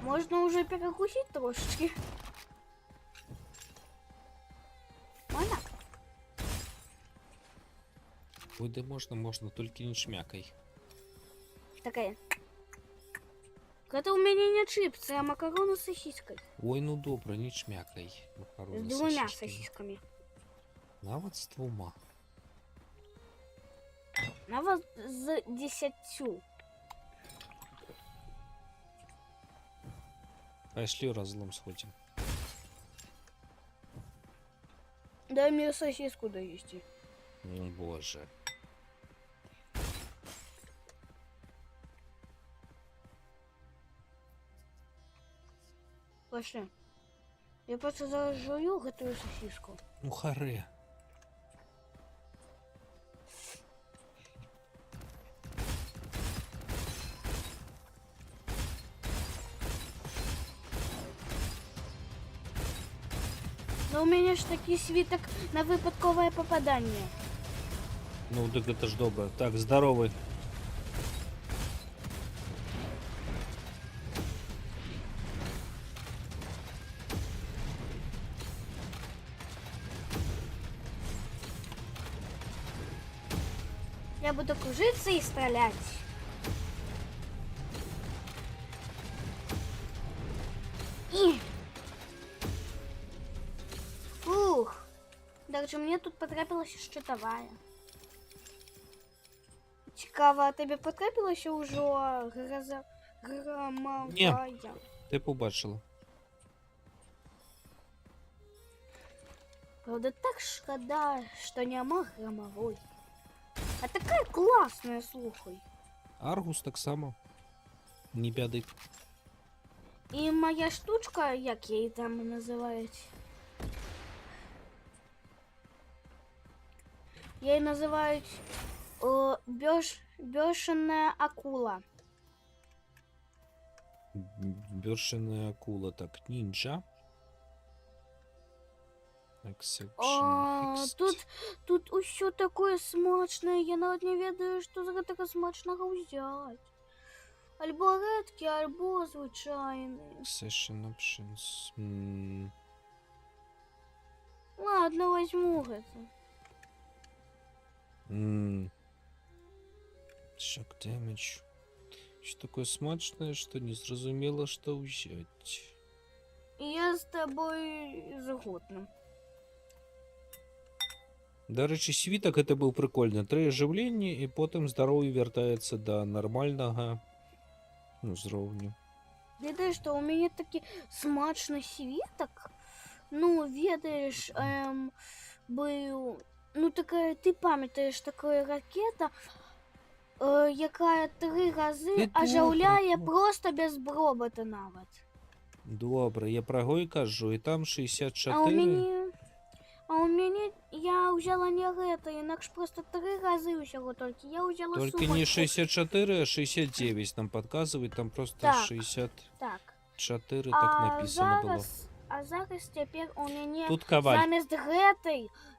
Можно уже перекусить трошечки. Можно? Ой, да можна, тільки не шмякай. Такая. Это у меня не чипсы, а макароны с сосиской. Ой, ну добре, не шмякай. Макарони С двумя сосисками. сосисками. Навіть з 2. На вас с 10. Пошли разлом сходим. Дай мне сосиску доести. Ну, боже. Пошли. Я просто зараз жую, готовлю сосиску. Ну, харе. Но у меня ж такий свиток на випадкове попадання. Ну, так это ж добре. Так, здоровый. буду кружиться и стрелять. И... Фух. Даже мне тут потрапилась щитовая. Цікаво, а тобі потрапилася уже громовая? Ти побачила. Правда, так шкода, что нема громовой. А такая классная, слухай. Аргус так само. Не бяди. І моя штучка, як її там називають. Її називають бешеная акула. Бешеная акула. Так, нинджа. Тут усё такое смачное, я навіть не ведаю, що з гэтага смачнага взять. Альбо редкі, альбо звичайний. Session options. Ладно, возьму гэта. Shock damage. Что такое смачное, что не зразумела, что взять. Я з тобой згодна. До речі, світок это был прикольно. 3 оживлення, і потім здоров'я вертається до нормального, ну, зровню. Ведаєш, що у мене такий смачний світок. Ну, ведаєш, был... Ну, такая, ти пам'ятаєш, така ракета, яка 3 рази оживляє просто без бробота навіть. Добре, я про гой кажу, і там 64. А у меня я взяла не это, инакш просто 3 раза усього только. Я взяла Только сумочку. не 64, а 69 нам подказывает, там просто Так, 64 так. так написано было. А зараз тепер у меня Тут коваль.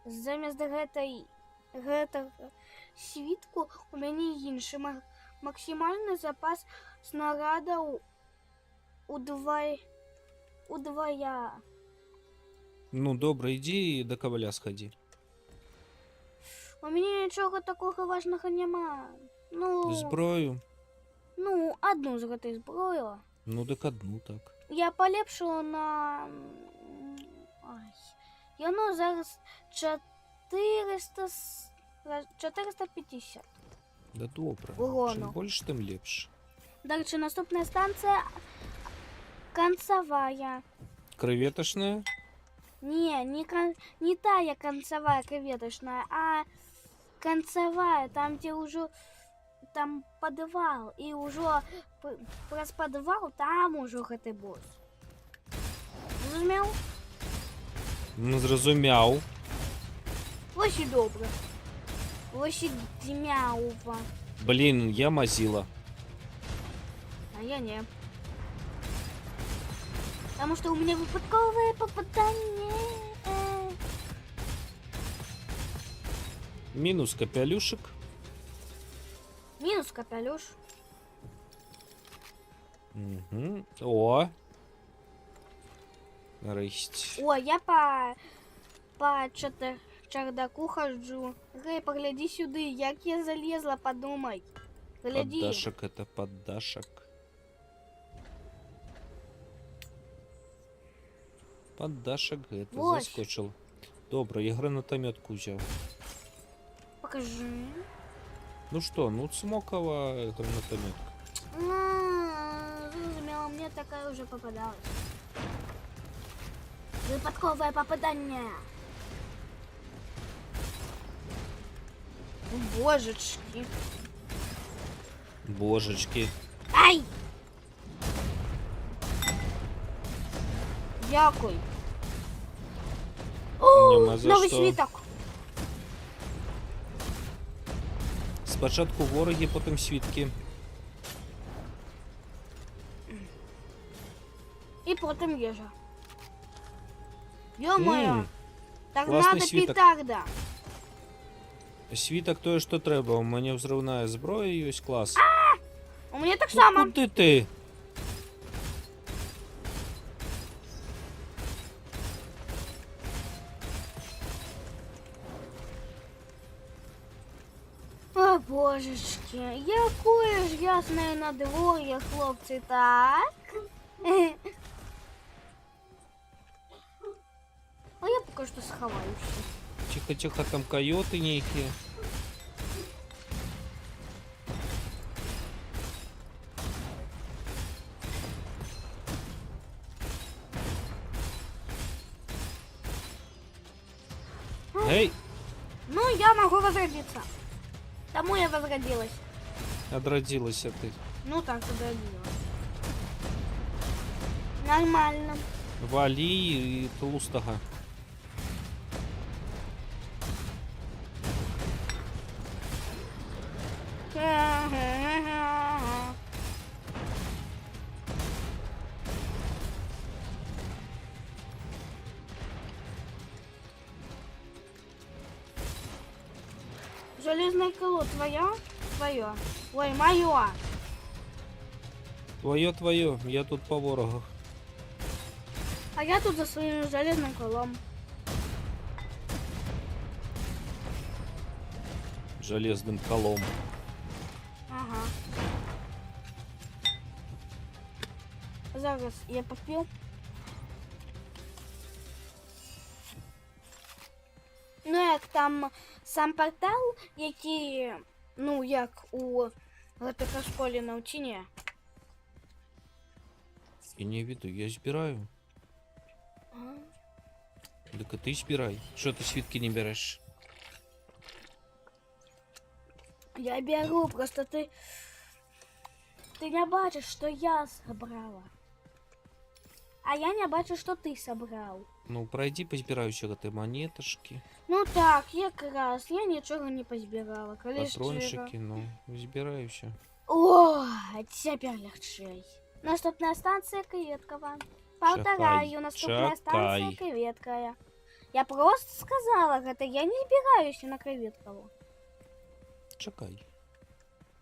замість гэтага свитку у меня інший максимальный запас снарядов удвоя. Ну, добре, іди до коваля сходи. У меня нічого такого важного нема. Ну, Зброю. ну, одну з гэтай зброю. Ну, так одну так. Я полепшила на... Ай. Яно зараз 450. Да добре. Урону. Чим більше, тим ліпше. Дальше наступная станция концевая. Креветочная? Не тая концевая креветочная, а концевая, там где уже там подвал, и уже праз подвал там уже гэты босс. Зрозумел? Ну, зрозумяв. Ось і добре. Ось і дмяува. Блін, я мазила. А я не. Потому что у меня выпадковое попадание. Мінус капелюшек. Минус капелюш. Угу. О. Нарешті. О, я по чердаку хожу. Гей, погляди сюди, як я залезла, подумай. Гляди. Поддашек это поддашек. Поддашек это Ось. заскочил. Добре, я гранатометку взяв. Покажи. Ну что, ну смокова гранатометка. Зрозуміло, мне такая уже попадалась. Випадковое попадание. Божечки. Божечки. Ай! Дякую. О, Нема за новий що. світок. Спочатку вороги, потім свідки. І потім їжа. Ё-моё. Так класний надо світок. петарда. Світок то, що треба. У мене взривна зброя є, клас. У мене так Ну, само. куди ти? О, Божечки, якое ж ясне надвор'я, хлопці, так? А я поки що сховаюся. Тихо-тихо, там койоты некие. Эй, Ну, я могу возродиться. Тому я возродилась. отродилась ты. Ну так, возродилась. Нормально. Вали и толстого. Железное крыло твое? Твое. Ой, мое. Твое, я тут по ворогах. А я тут за своим железным крылом. Железным колом. Ага. Зараз я попил. Ну, як там сам портал, який, ну, як у ГПК школі навчання. Я не веду, я збираю. Ага. Так а ти збирай. Що ти свідки не береш? Я беру, просто ты не бачиш, что я собрала. А я не бачу, что ты собрал. Ну, пройди, позбирай ще ти монеточки, Ну так, якраз, я нічого не позбирала. Коли щиро. патрончики, ну, збирай все. О, тепер легчей. Наступна станція Кветкова. Повторяю, наступна станція чекай. Кветкова. Я просто сказала гэта, я не збираюся на Кветкову. Чекай.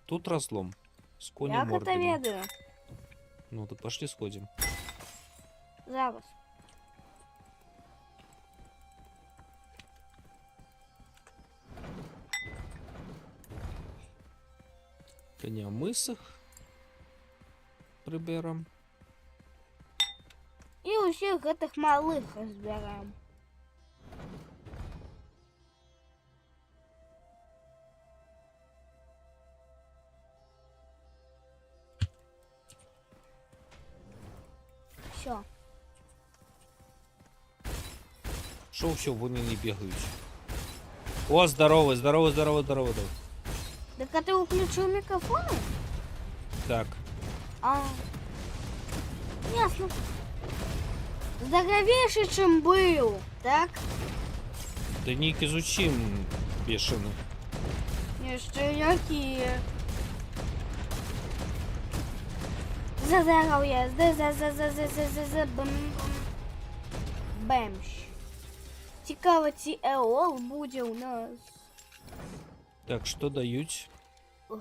Тут разлом. С конем Як гэта мордами. ведаю? Ну, так пошли сходим. Зараз. Коня мисах приберем. І усіх гэтых малых разбираем. Все. Шо все, вони не бігають. О, здорово, здорово, здорово, здорово, здорово. Так а ты включил микрофон? Так, А. Ясно. Здоровейший, чем был, так? да ніки зучим бешено. Еще якие. За здоровье. За бэмщ. Цікаво, ці еол буде у нас. Так, що дають? Ой.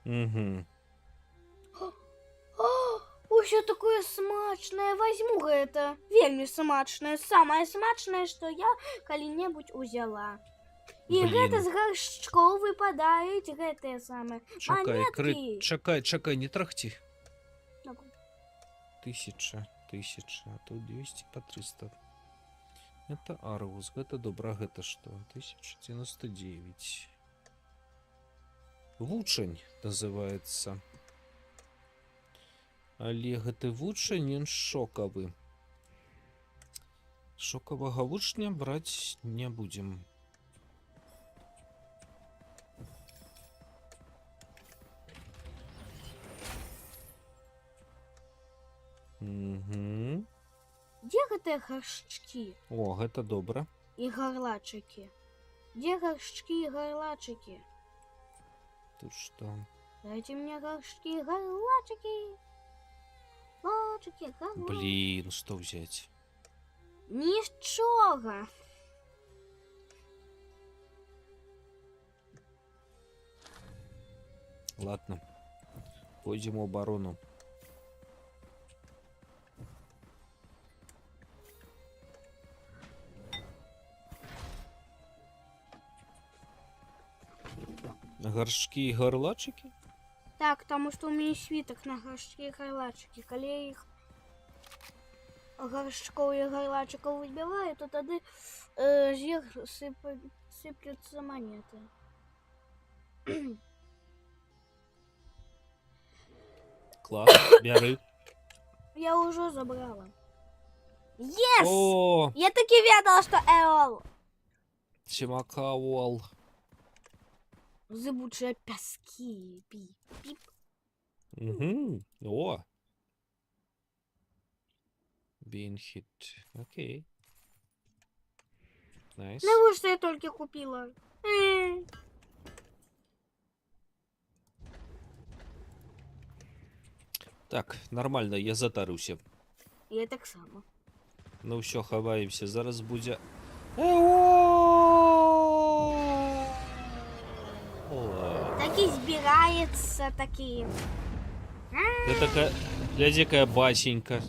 Угу. Ой, что такое смачное. Возьму это. Вельми смачное. Самое смачное, что я коли-небудь узяла. І Блін. гэта з гаршчкоў выпадаюць гэтыя самыя Чекай, монеткі. чекай, не трахти. Добре. 1000, а тут 200 по 300. Это Аргус, это добра, это что? 1099. Вучень называется. Але гэты вучень, ён шокавы. Шокавага вучня браць не будем. Угу. Дзе гэтыя гаршчкі О, гэта добра. і гарлачыкі? Дзе гаршчкі і гарлачыкі? Тут что? Дайте мне горшки и горлачики. Горлачики, горлачики. Блин, что взять? Нічого. Ладно. Пойдем в оборону. Горшки и горлачики? Так, тому що у мене свиток на горшки і горлачики. Коли я їх горшков і горлачиков вибиваю, то тоді з їх сиплються монети. Класс, бери. Я уже забрала. Yes! О, Я таки ведала, что Эол. чимакауал. Зыбучие пески. Пип. Угу. О. Being hit. Окей. Найс. Ну, что я только купила. Так, нормально, я затаруся. Я так само. Ну все, ховаємося. Зараз буде. Так и сбирается такие. Ты такая, глядя, какая басенька.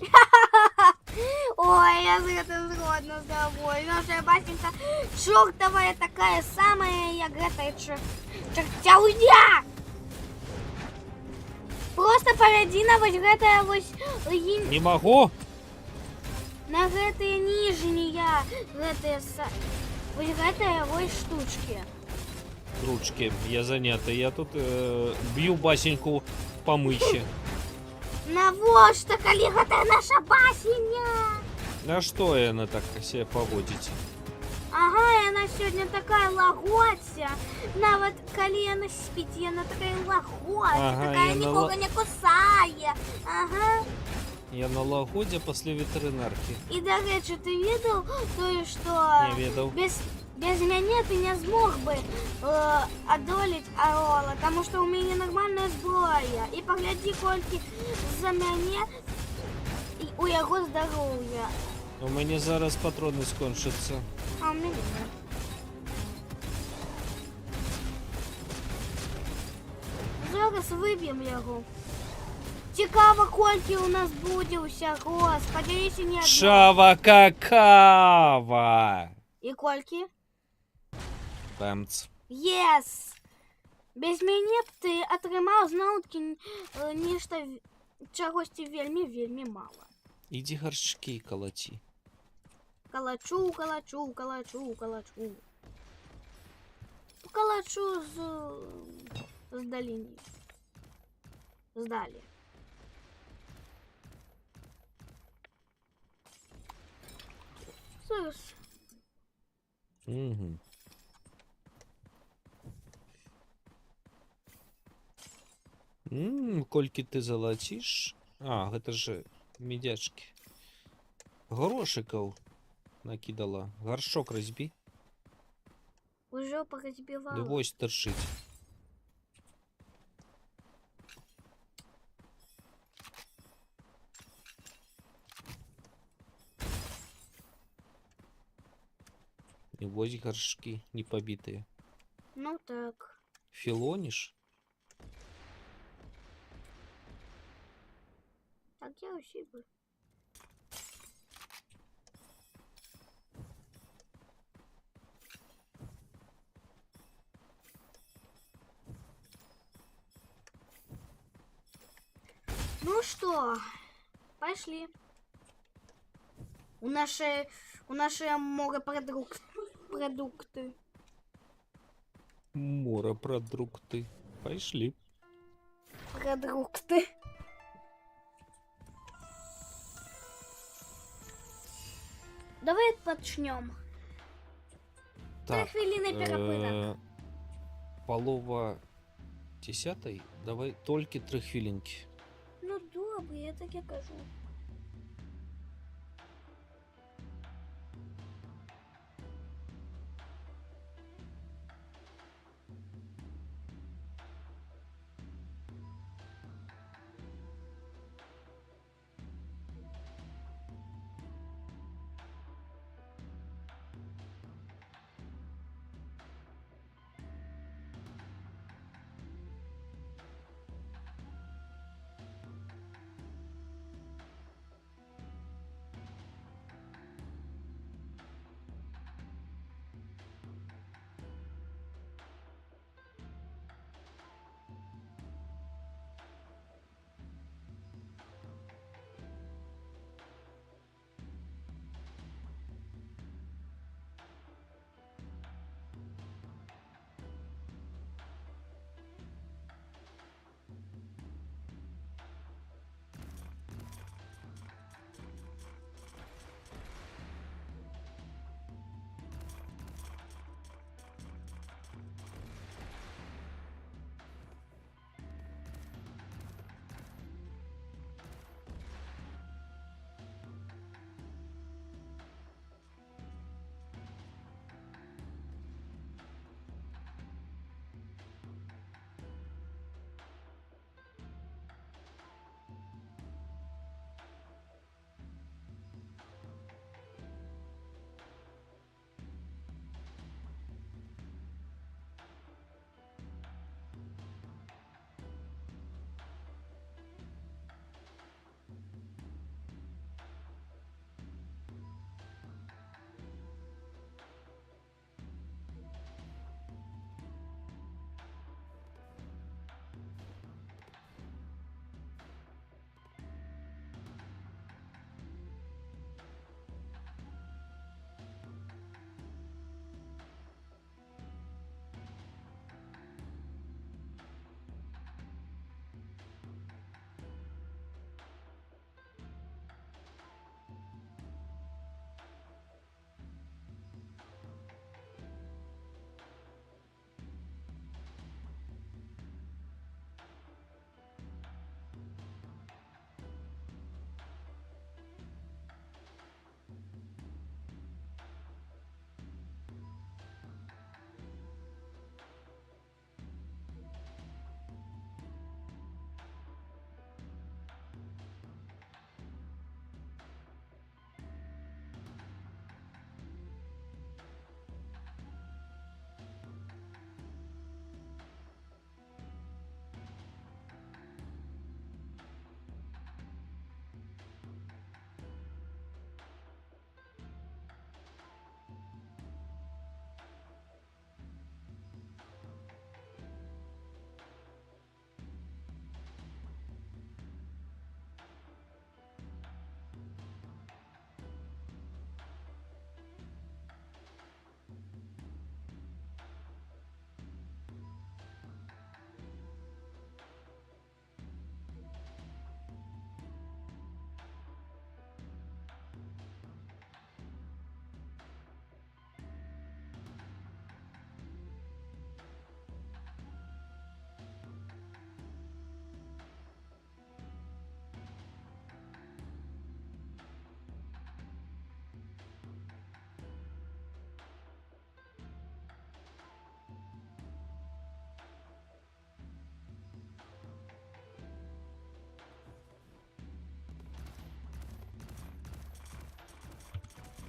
Ой, я за это згодна с тобой. Наша басенька чертовая такая самая, як гэта чертяудя. Просто пагляди на вось гэтая вось Не могу. на гэтыя ніжнія гэтыя вось гэтыя вось штучки. Ручки, я занятый. Я тут бью басеньку по мыши. Навошта, калі гэта наша басеня? А что яна так себя поводить? Ага, яна сёння такая лагоця. Нават калі яна спіць, яна такая лагоця, Ага, такая яна нікога не кусае. Ага. Я на лагоде после ветеринарки. І, дарэчы, ты ведаў тое, што Не ведал. без мяне ты не змог бы адолець Арола, таму што ў мяне нармальная зброя. І паглядзі, колькі за мяне і у яго здароўя. У меня зараз патроны скончатся. А у мяне не. Зараз выб'ем яго. Цікава, колькі у нас будзе ўсяго. Спадзяюся, не адно. Шава какава! І колькі? Бэмц. Yes! Без мяне б ты атрымаў зноўкі нешта чагосьці вельмі мала. Иди горшки колоти. Калачу. Калачу з даліні. Здалі. Зараз. Угу. Кольки ты золотишь? А, это же медячки. Горошиков накидала. Горшок разби. Уже порозбивала. Да вось торшить. И вось горшки не побитые. Ну так. Филонишь? Так я усі би. Ну что, пошли. У нашей морепродукты. Морепродукты. Пошли. Продукты. Давай почнем. Так, Хвилины перепынок. полова 10. Давай только 3 хвилинки. Ну добре, я таке кажу.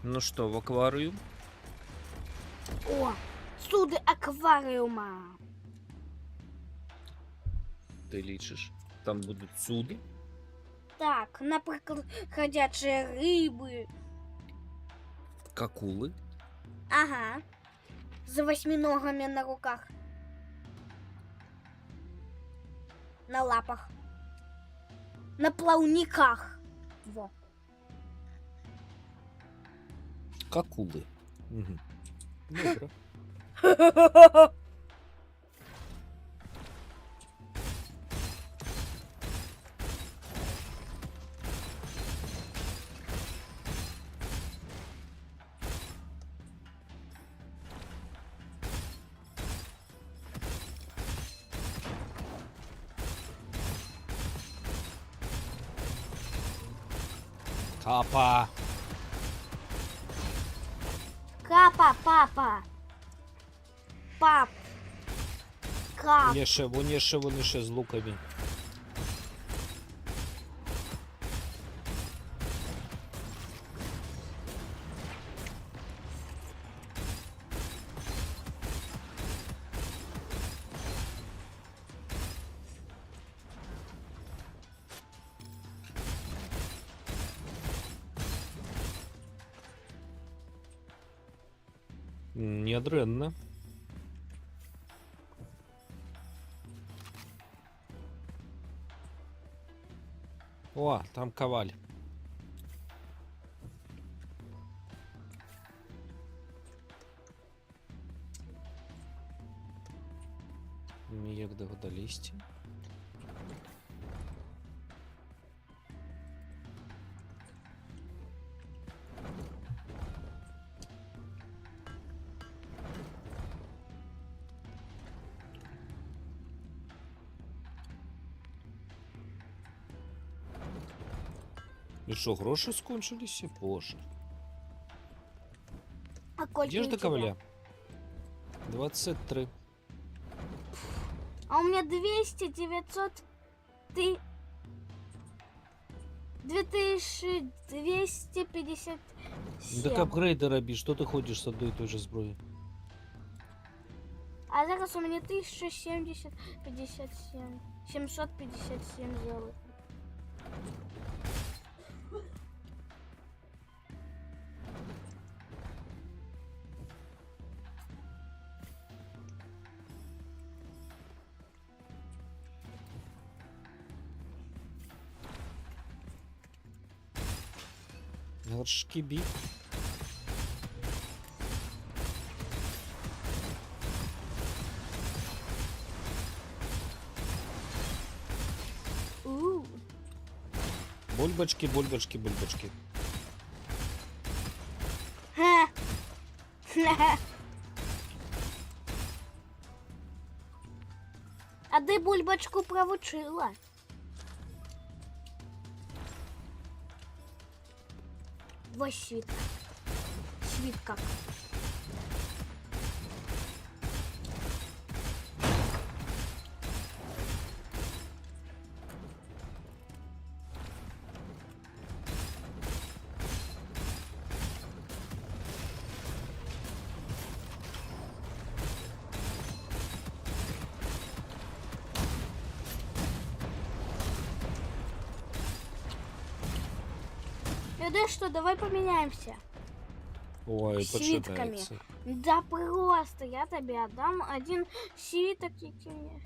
Ну что, в аквариум? О, суди акваріума. Ти лічиш? Там будуть суди? Так, наприклад, ходячі риби. Акули? Ага. З восьминогами на руках. На лапах. На плавниках. Во. Акули. Угу. Добре. Капа. Капа, папа. Пап. Кап. Вони ще з луками. Недренно. О, там коваль. Як до водолісті. Ну що, гроші скончилися? Боже. А кольки Где ж у до тебя? коваля? 23. А у меня 200, 900, ты... 2257. Так апгрейди роби, що ти ходиш з одної і той же зброї? А зараз у меня 1070, 57, 757 золота. Горшки бі. Бульбочки, бульбочки, бульбочки. Ха. А де бульбочку провучила? Ось світка. Світка. Да что, давай поменяемся. Ой, Свитками. починається. Да просто, я тебе отдам один свиток, який мне.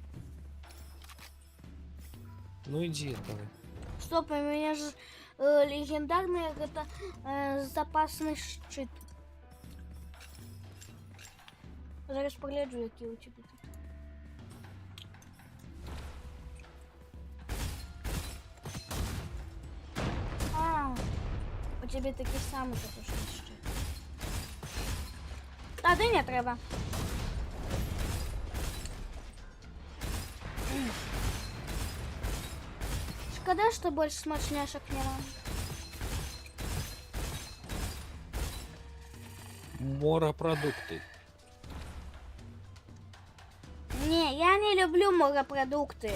Ну иди, давай. Стоп, у меня же легендарный это запасный щит. Зараз погляджу, які у тебе тут. А, у тебе такий самий запасний щит. А де не треба. Шкода, що більш смачняшок нема. Морепродукти. Не, я не люблю морепродукти.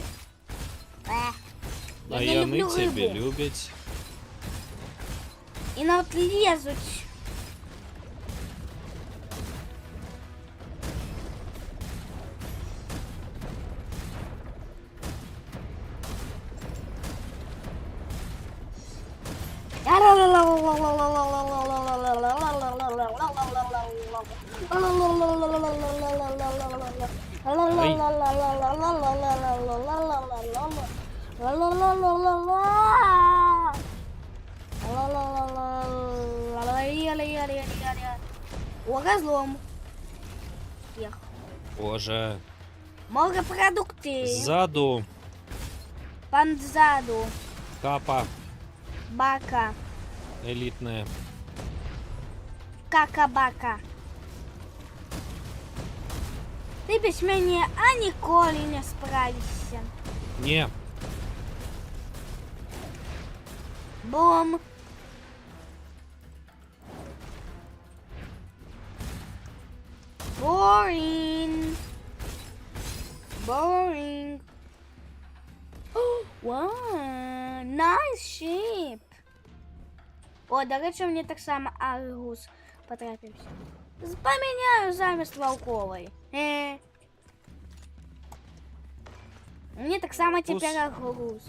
А не яни люблю тебе рибу. люблять. І от лезуть О, разлом. Ех. Боже. Морепродукты. Ззаду. Панзаду. Капа. Бака. Элитная. Какабака. Ты без меня ніколи не справишься. Не. Бом. Boring. Boring. Wow, nice ship. О, до речі, мені так само Аргус потрапився. Поміняю замість Волкової. Мені так само тепер Аргус.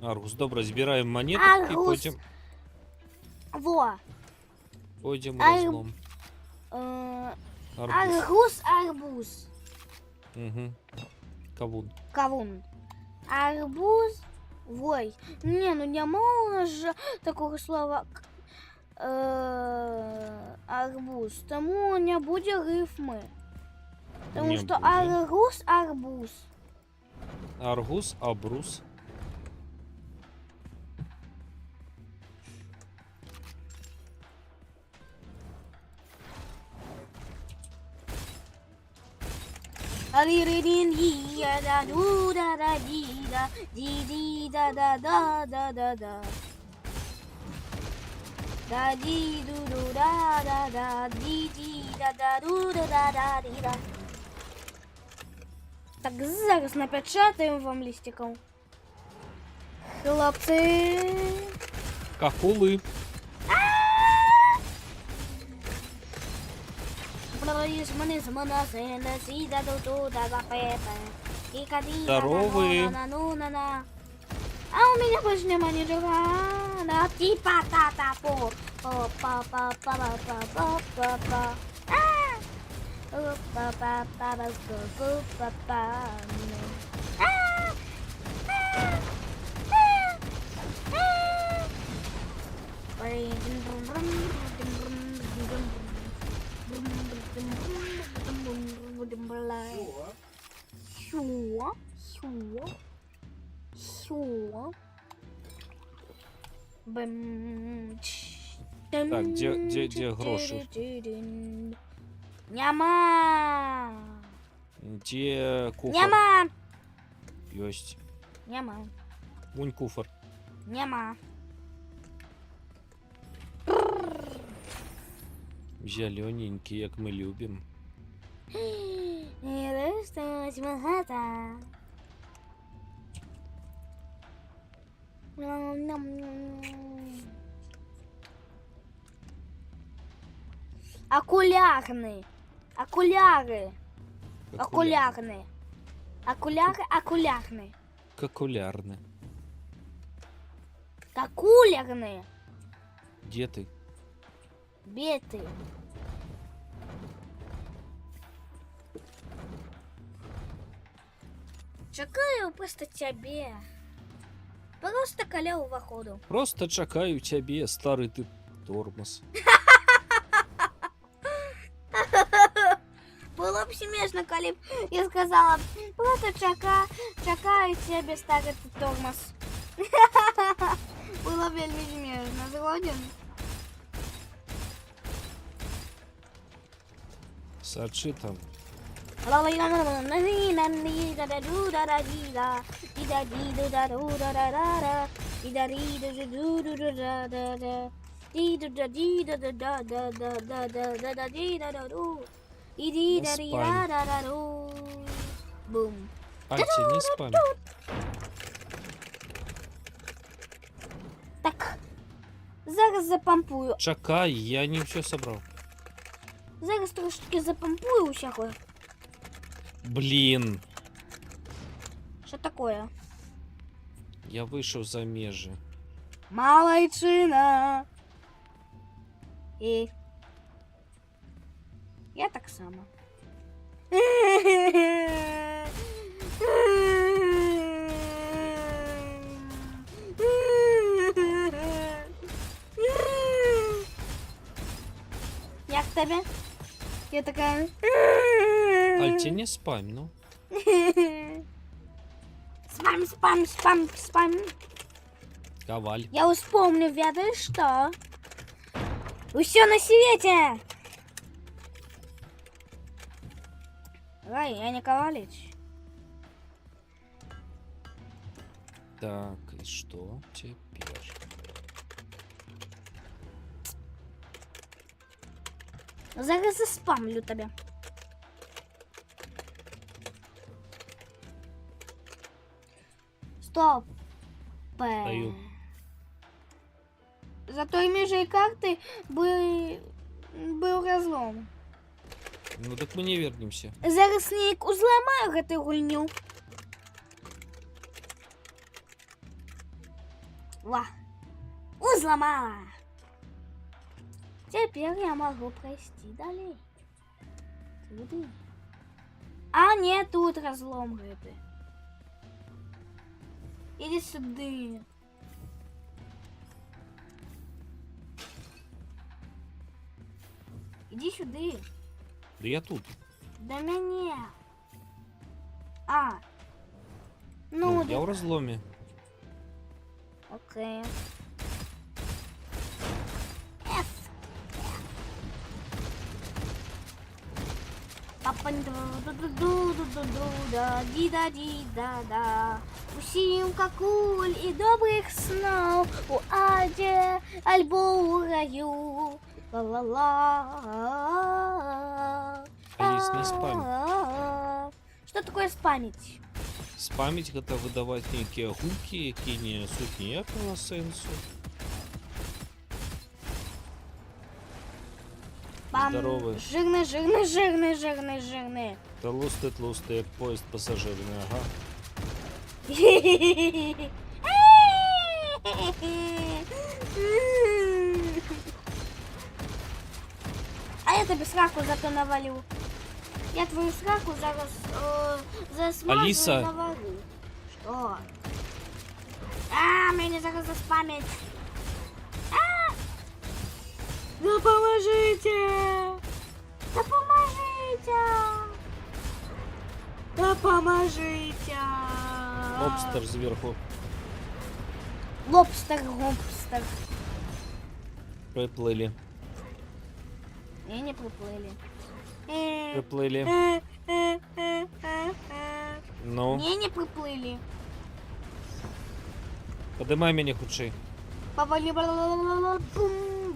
Аргус, добре, збираємо монету і Аргус. потім Во. разлом. Арбуз. Аргус, арбуз. Угу. Кавун. Кавун. Арбуз. Ой. Не, ну не мало ж такого слова арбуз. Тому не буде рифми. Тому Не що буде. аргус, арбуз. Аргус, абрус. Алиридин я да ду да да ди да да да да да да. Да ди ду ду да да да ди да да ду да да ди да. Так, зараз напечатаємо вам листиком. Хлопці. Кахули. Здоровые. А у меня больше нема ничего. Да, типа та-та-по. Па-па-па-па-па-па-па-па. Так, где гроши? Нема. Где куфар? Нема. Есть. Нема. Вунь куфар. Нема. Зелененький, як ми любим. Не достать багато. Окулярный. Окуляри. Окулярный. Окуляри, окулярный. Какулярны. Окулярный. Где ты? Беты. Чекаю просто тебе. Просто каля уваходу. Просто чакаю цябе, стары ты тормоз. Было б смешно, коли б я сказала, просто чекаю тебе, старый ты тормоз. Было вельми смешно, згоден? Сачи там. Бум. Альти, не спам. Так, зараз запампую. Чакай, я не все собрал. Зараз трошки запампую усяко. Блин, Що такое? я вышел за межи. Малайчина. І я так само. Як тебе? Я такая. Альти не спам, ну. Спам, спам, спам, спам. Коваль. Я вспомню, ведаешь что? Все на свете. Давай, я не Ковалич. Так, и что теперь? Зараз заспамлю тебе. Стоп. Даю. За той межей карты был разлом. Ну так мы не вернемся. Зараз нейк узламаю гэту гульню. Ва. Узламала. Теперь я могу пройти далее. Туды. А, нет, тут разлом гэты. Иди сюда. Иди сюда. Да я тут. До меня. А. Ну, Ну, я в разломе. окей. Ди-да-ди-да-да. Усім какуль і добрих снов у аде альбо у раю. Ла-ла-ла. Алис, не спам. Что такое спамить? Спамить это выдавать некие гуки, які не несуть ніякого сенсу. Пам. Здорово. Жирный, жирный, жирный, жирный, жирный. Толстый, тлустый, як поезд пассажирный, ага. А я тебе сраку зато навалю. Я твою сраку зараз засмажу Алиса. и навалю. Что? А, меня зараз заспамить. А! Да поможите! Да поможите! Да поможите! Лобстер зверху. Лобстер, лобстер. Приплыли. И не приплыли. Приплыли. Ну, Не приплыли. подимай мене худший. Повали, бум,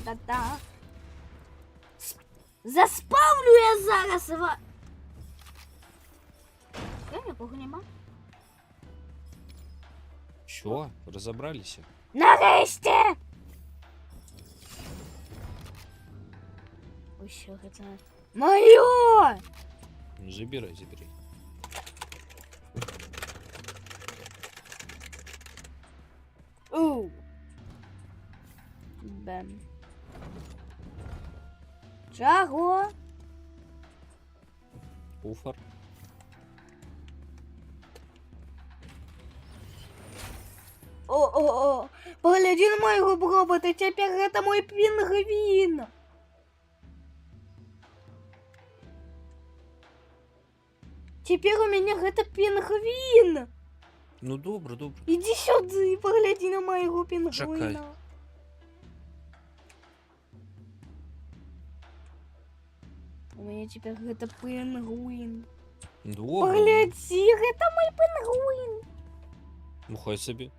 да-да. Заспавлю я зараз ва... Я нікого нема. Що? Розібралися? Нарешті! Ой, що це? Моє! Ну, забирай, забирай. Бем. Чого? Уфар. О, погляди на моего робота, теперь это мой пингвин. Теперь у меня это пингвин. Ну добре, добре. Иди сюда и погляди на моего пингвина. Чекай. У меня теперь это пингвин. Добре. Погляди, это мой пингвин. Ну хай собі.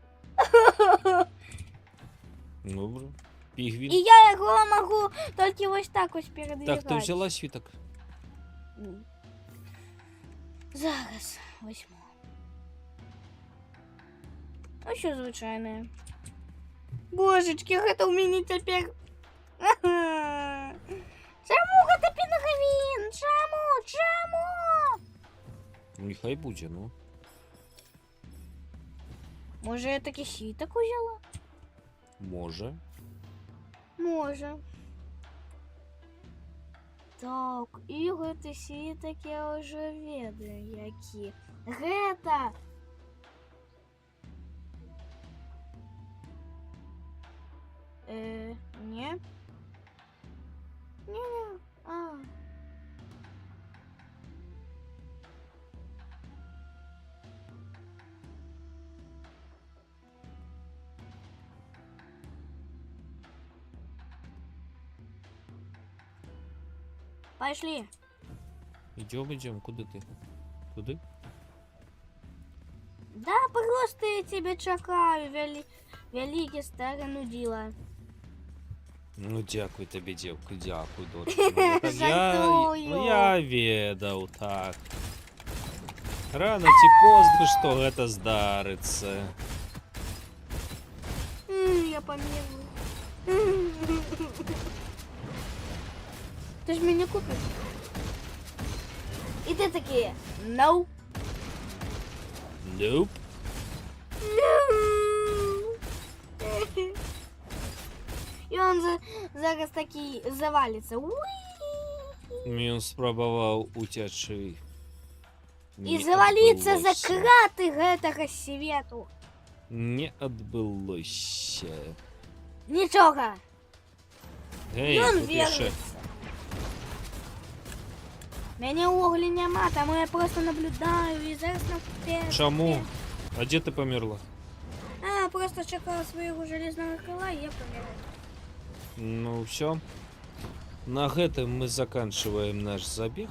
Добре. Пігвін. И я его могу только вот так вот передвигать. Так, ти взяла свиток? Зараз возьму. Ну, що звичайне. Божечки, это у меня теперь... Чому это пінгвін? Чому? Чому? Нехай буде, ну. Може, я таки сіток узяла? Може. Може. Так, і гэты сіток я вже ведаю, які. Гэта! Не? Не, а. Пошли. Идем. Куда ты? Куда? Да, просто я тебя чакаю, великий старый нудила. Ну, дякую тобі, дівку, дякую, дочку. Жартую. Я ведаў, так. Рано ці поздно, што гэта здарыцца. Я померла. Ты ж меня купишь? И ты такие, no. Nope. И он зараз такий завалится. Ён спрабаваў уцячы. И завалиться за краты гэтага свету. Не адбылося. Нічога. Гей, Ён тут яшчэ. вернется. Мяне ўвогуле няма, таму я просто наблюдаю и зараз на Чаму? А дзе ты памерла? Просто чакала своего железного крыла, и я помираю. Ну, все. На гэтым мы заканчиваем наш забег.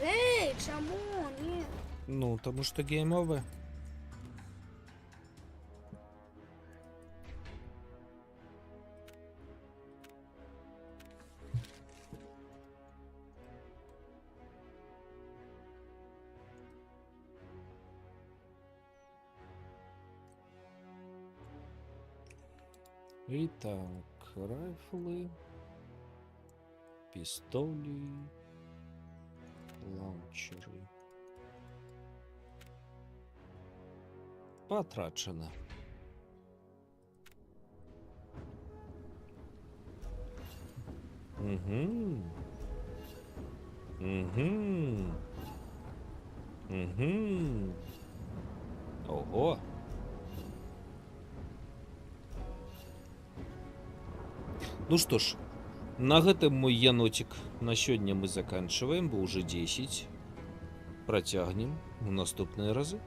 Эй, чаму? Нет. Ну, тому что гейм-овер. Итак, райфлы, пистоли, лаунчеры. Потрачено. Угу. Ого. Ну что ж, на гэтым мой янотик на сёння мы заканчиваем, бо уже 10. Протягнем у наступные разы.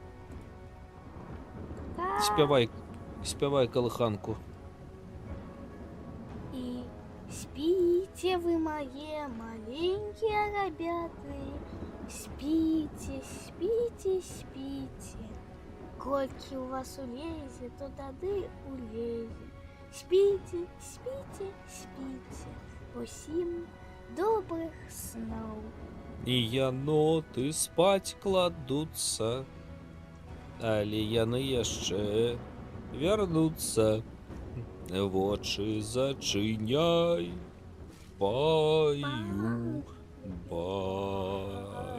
Спявай колыханку. И спите вы, мои маленькие ребята, спите, спите, спите. Кольки у вас улезе, то тады улезе. Спите, спите, спите. Усім добрых снов. І яноты спаць кладуцца, але яны яшчэ вярнуцца. Вочы зачыняй, паю, бай.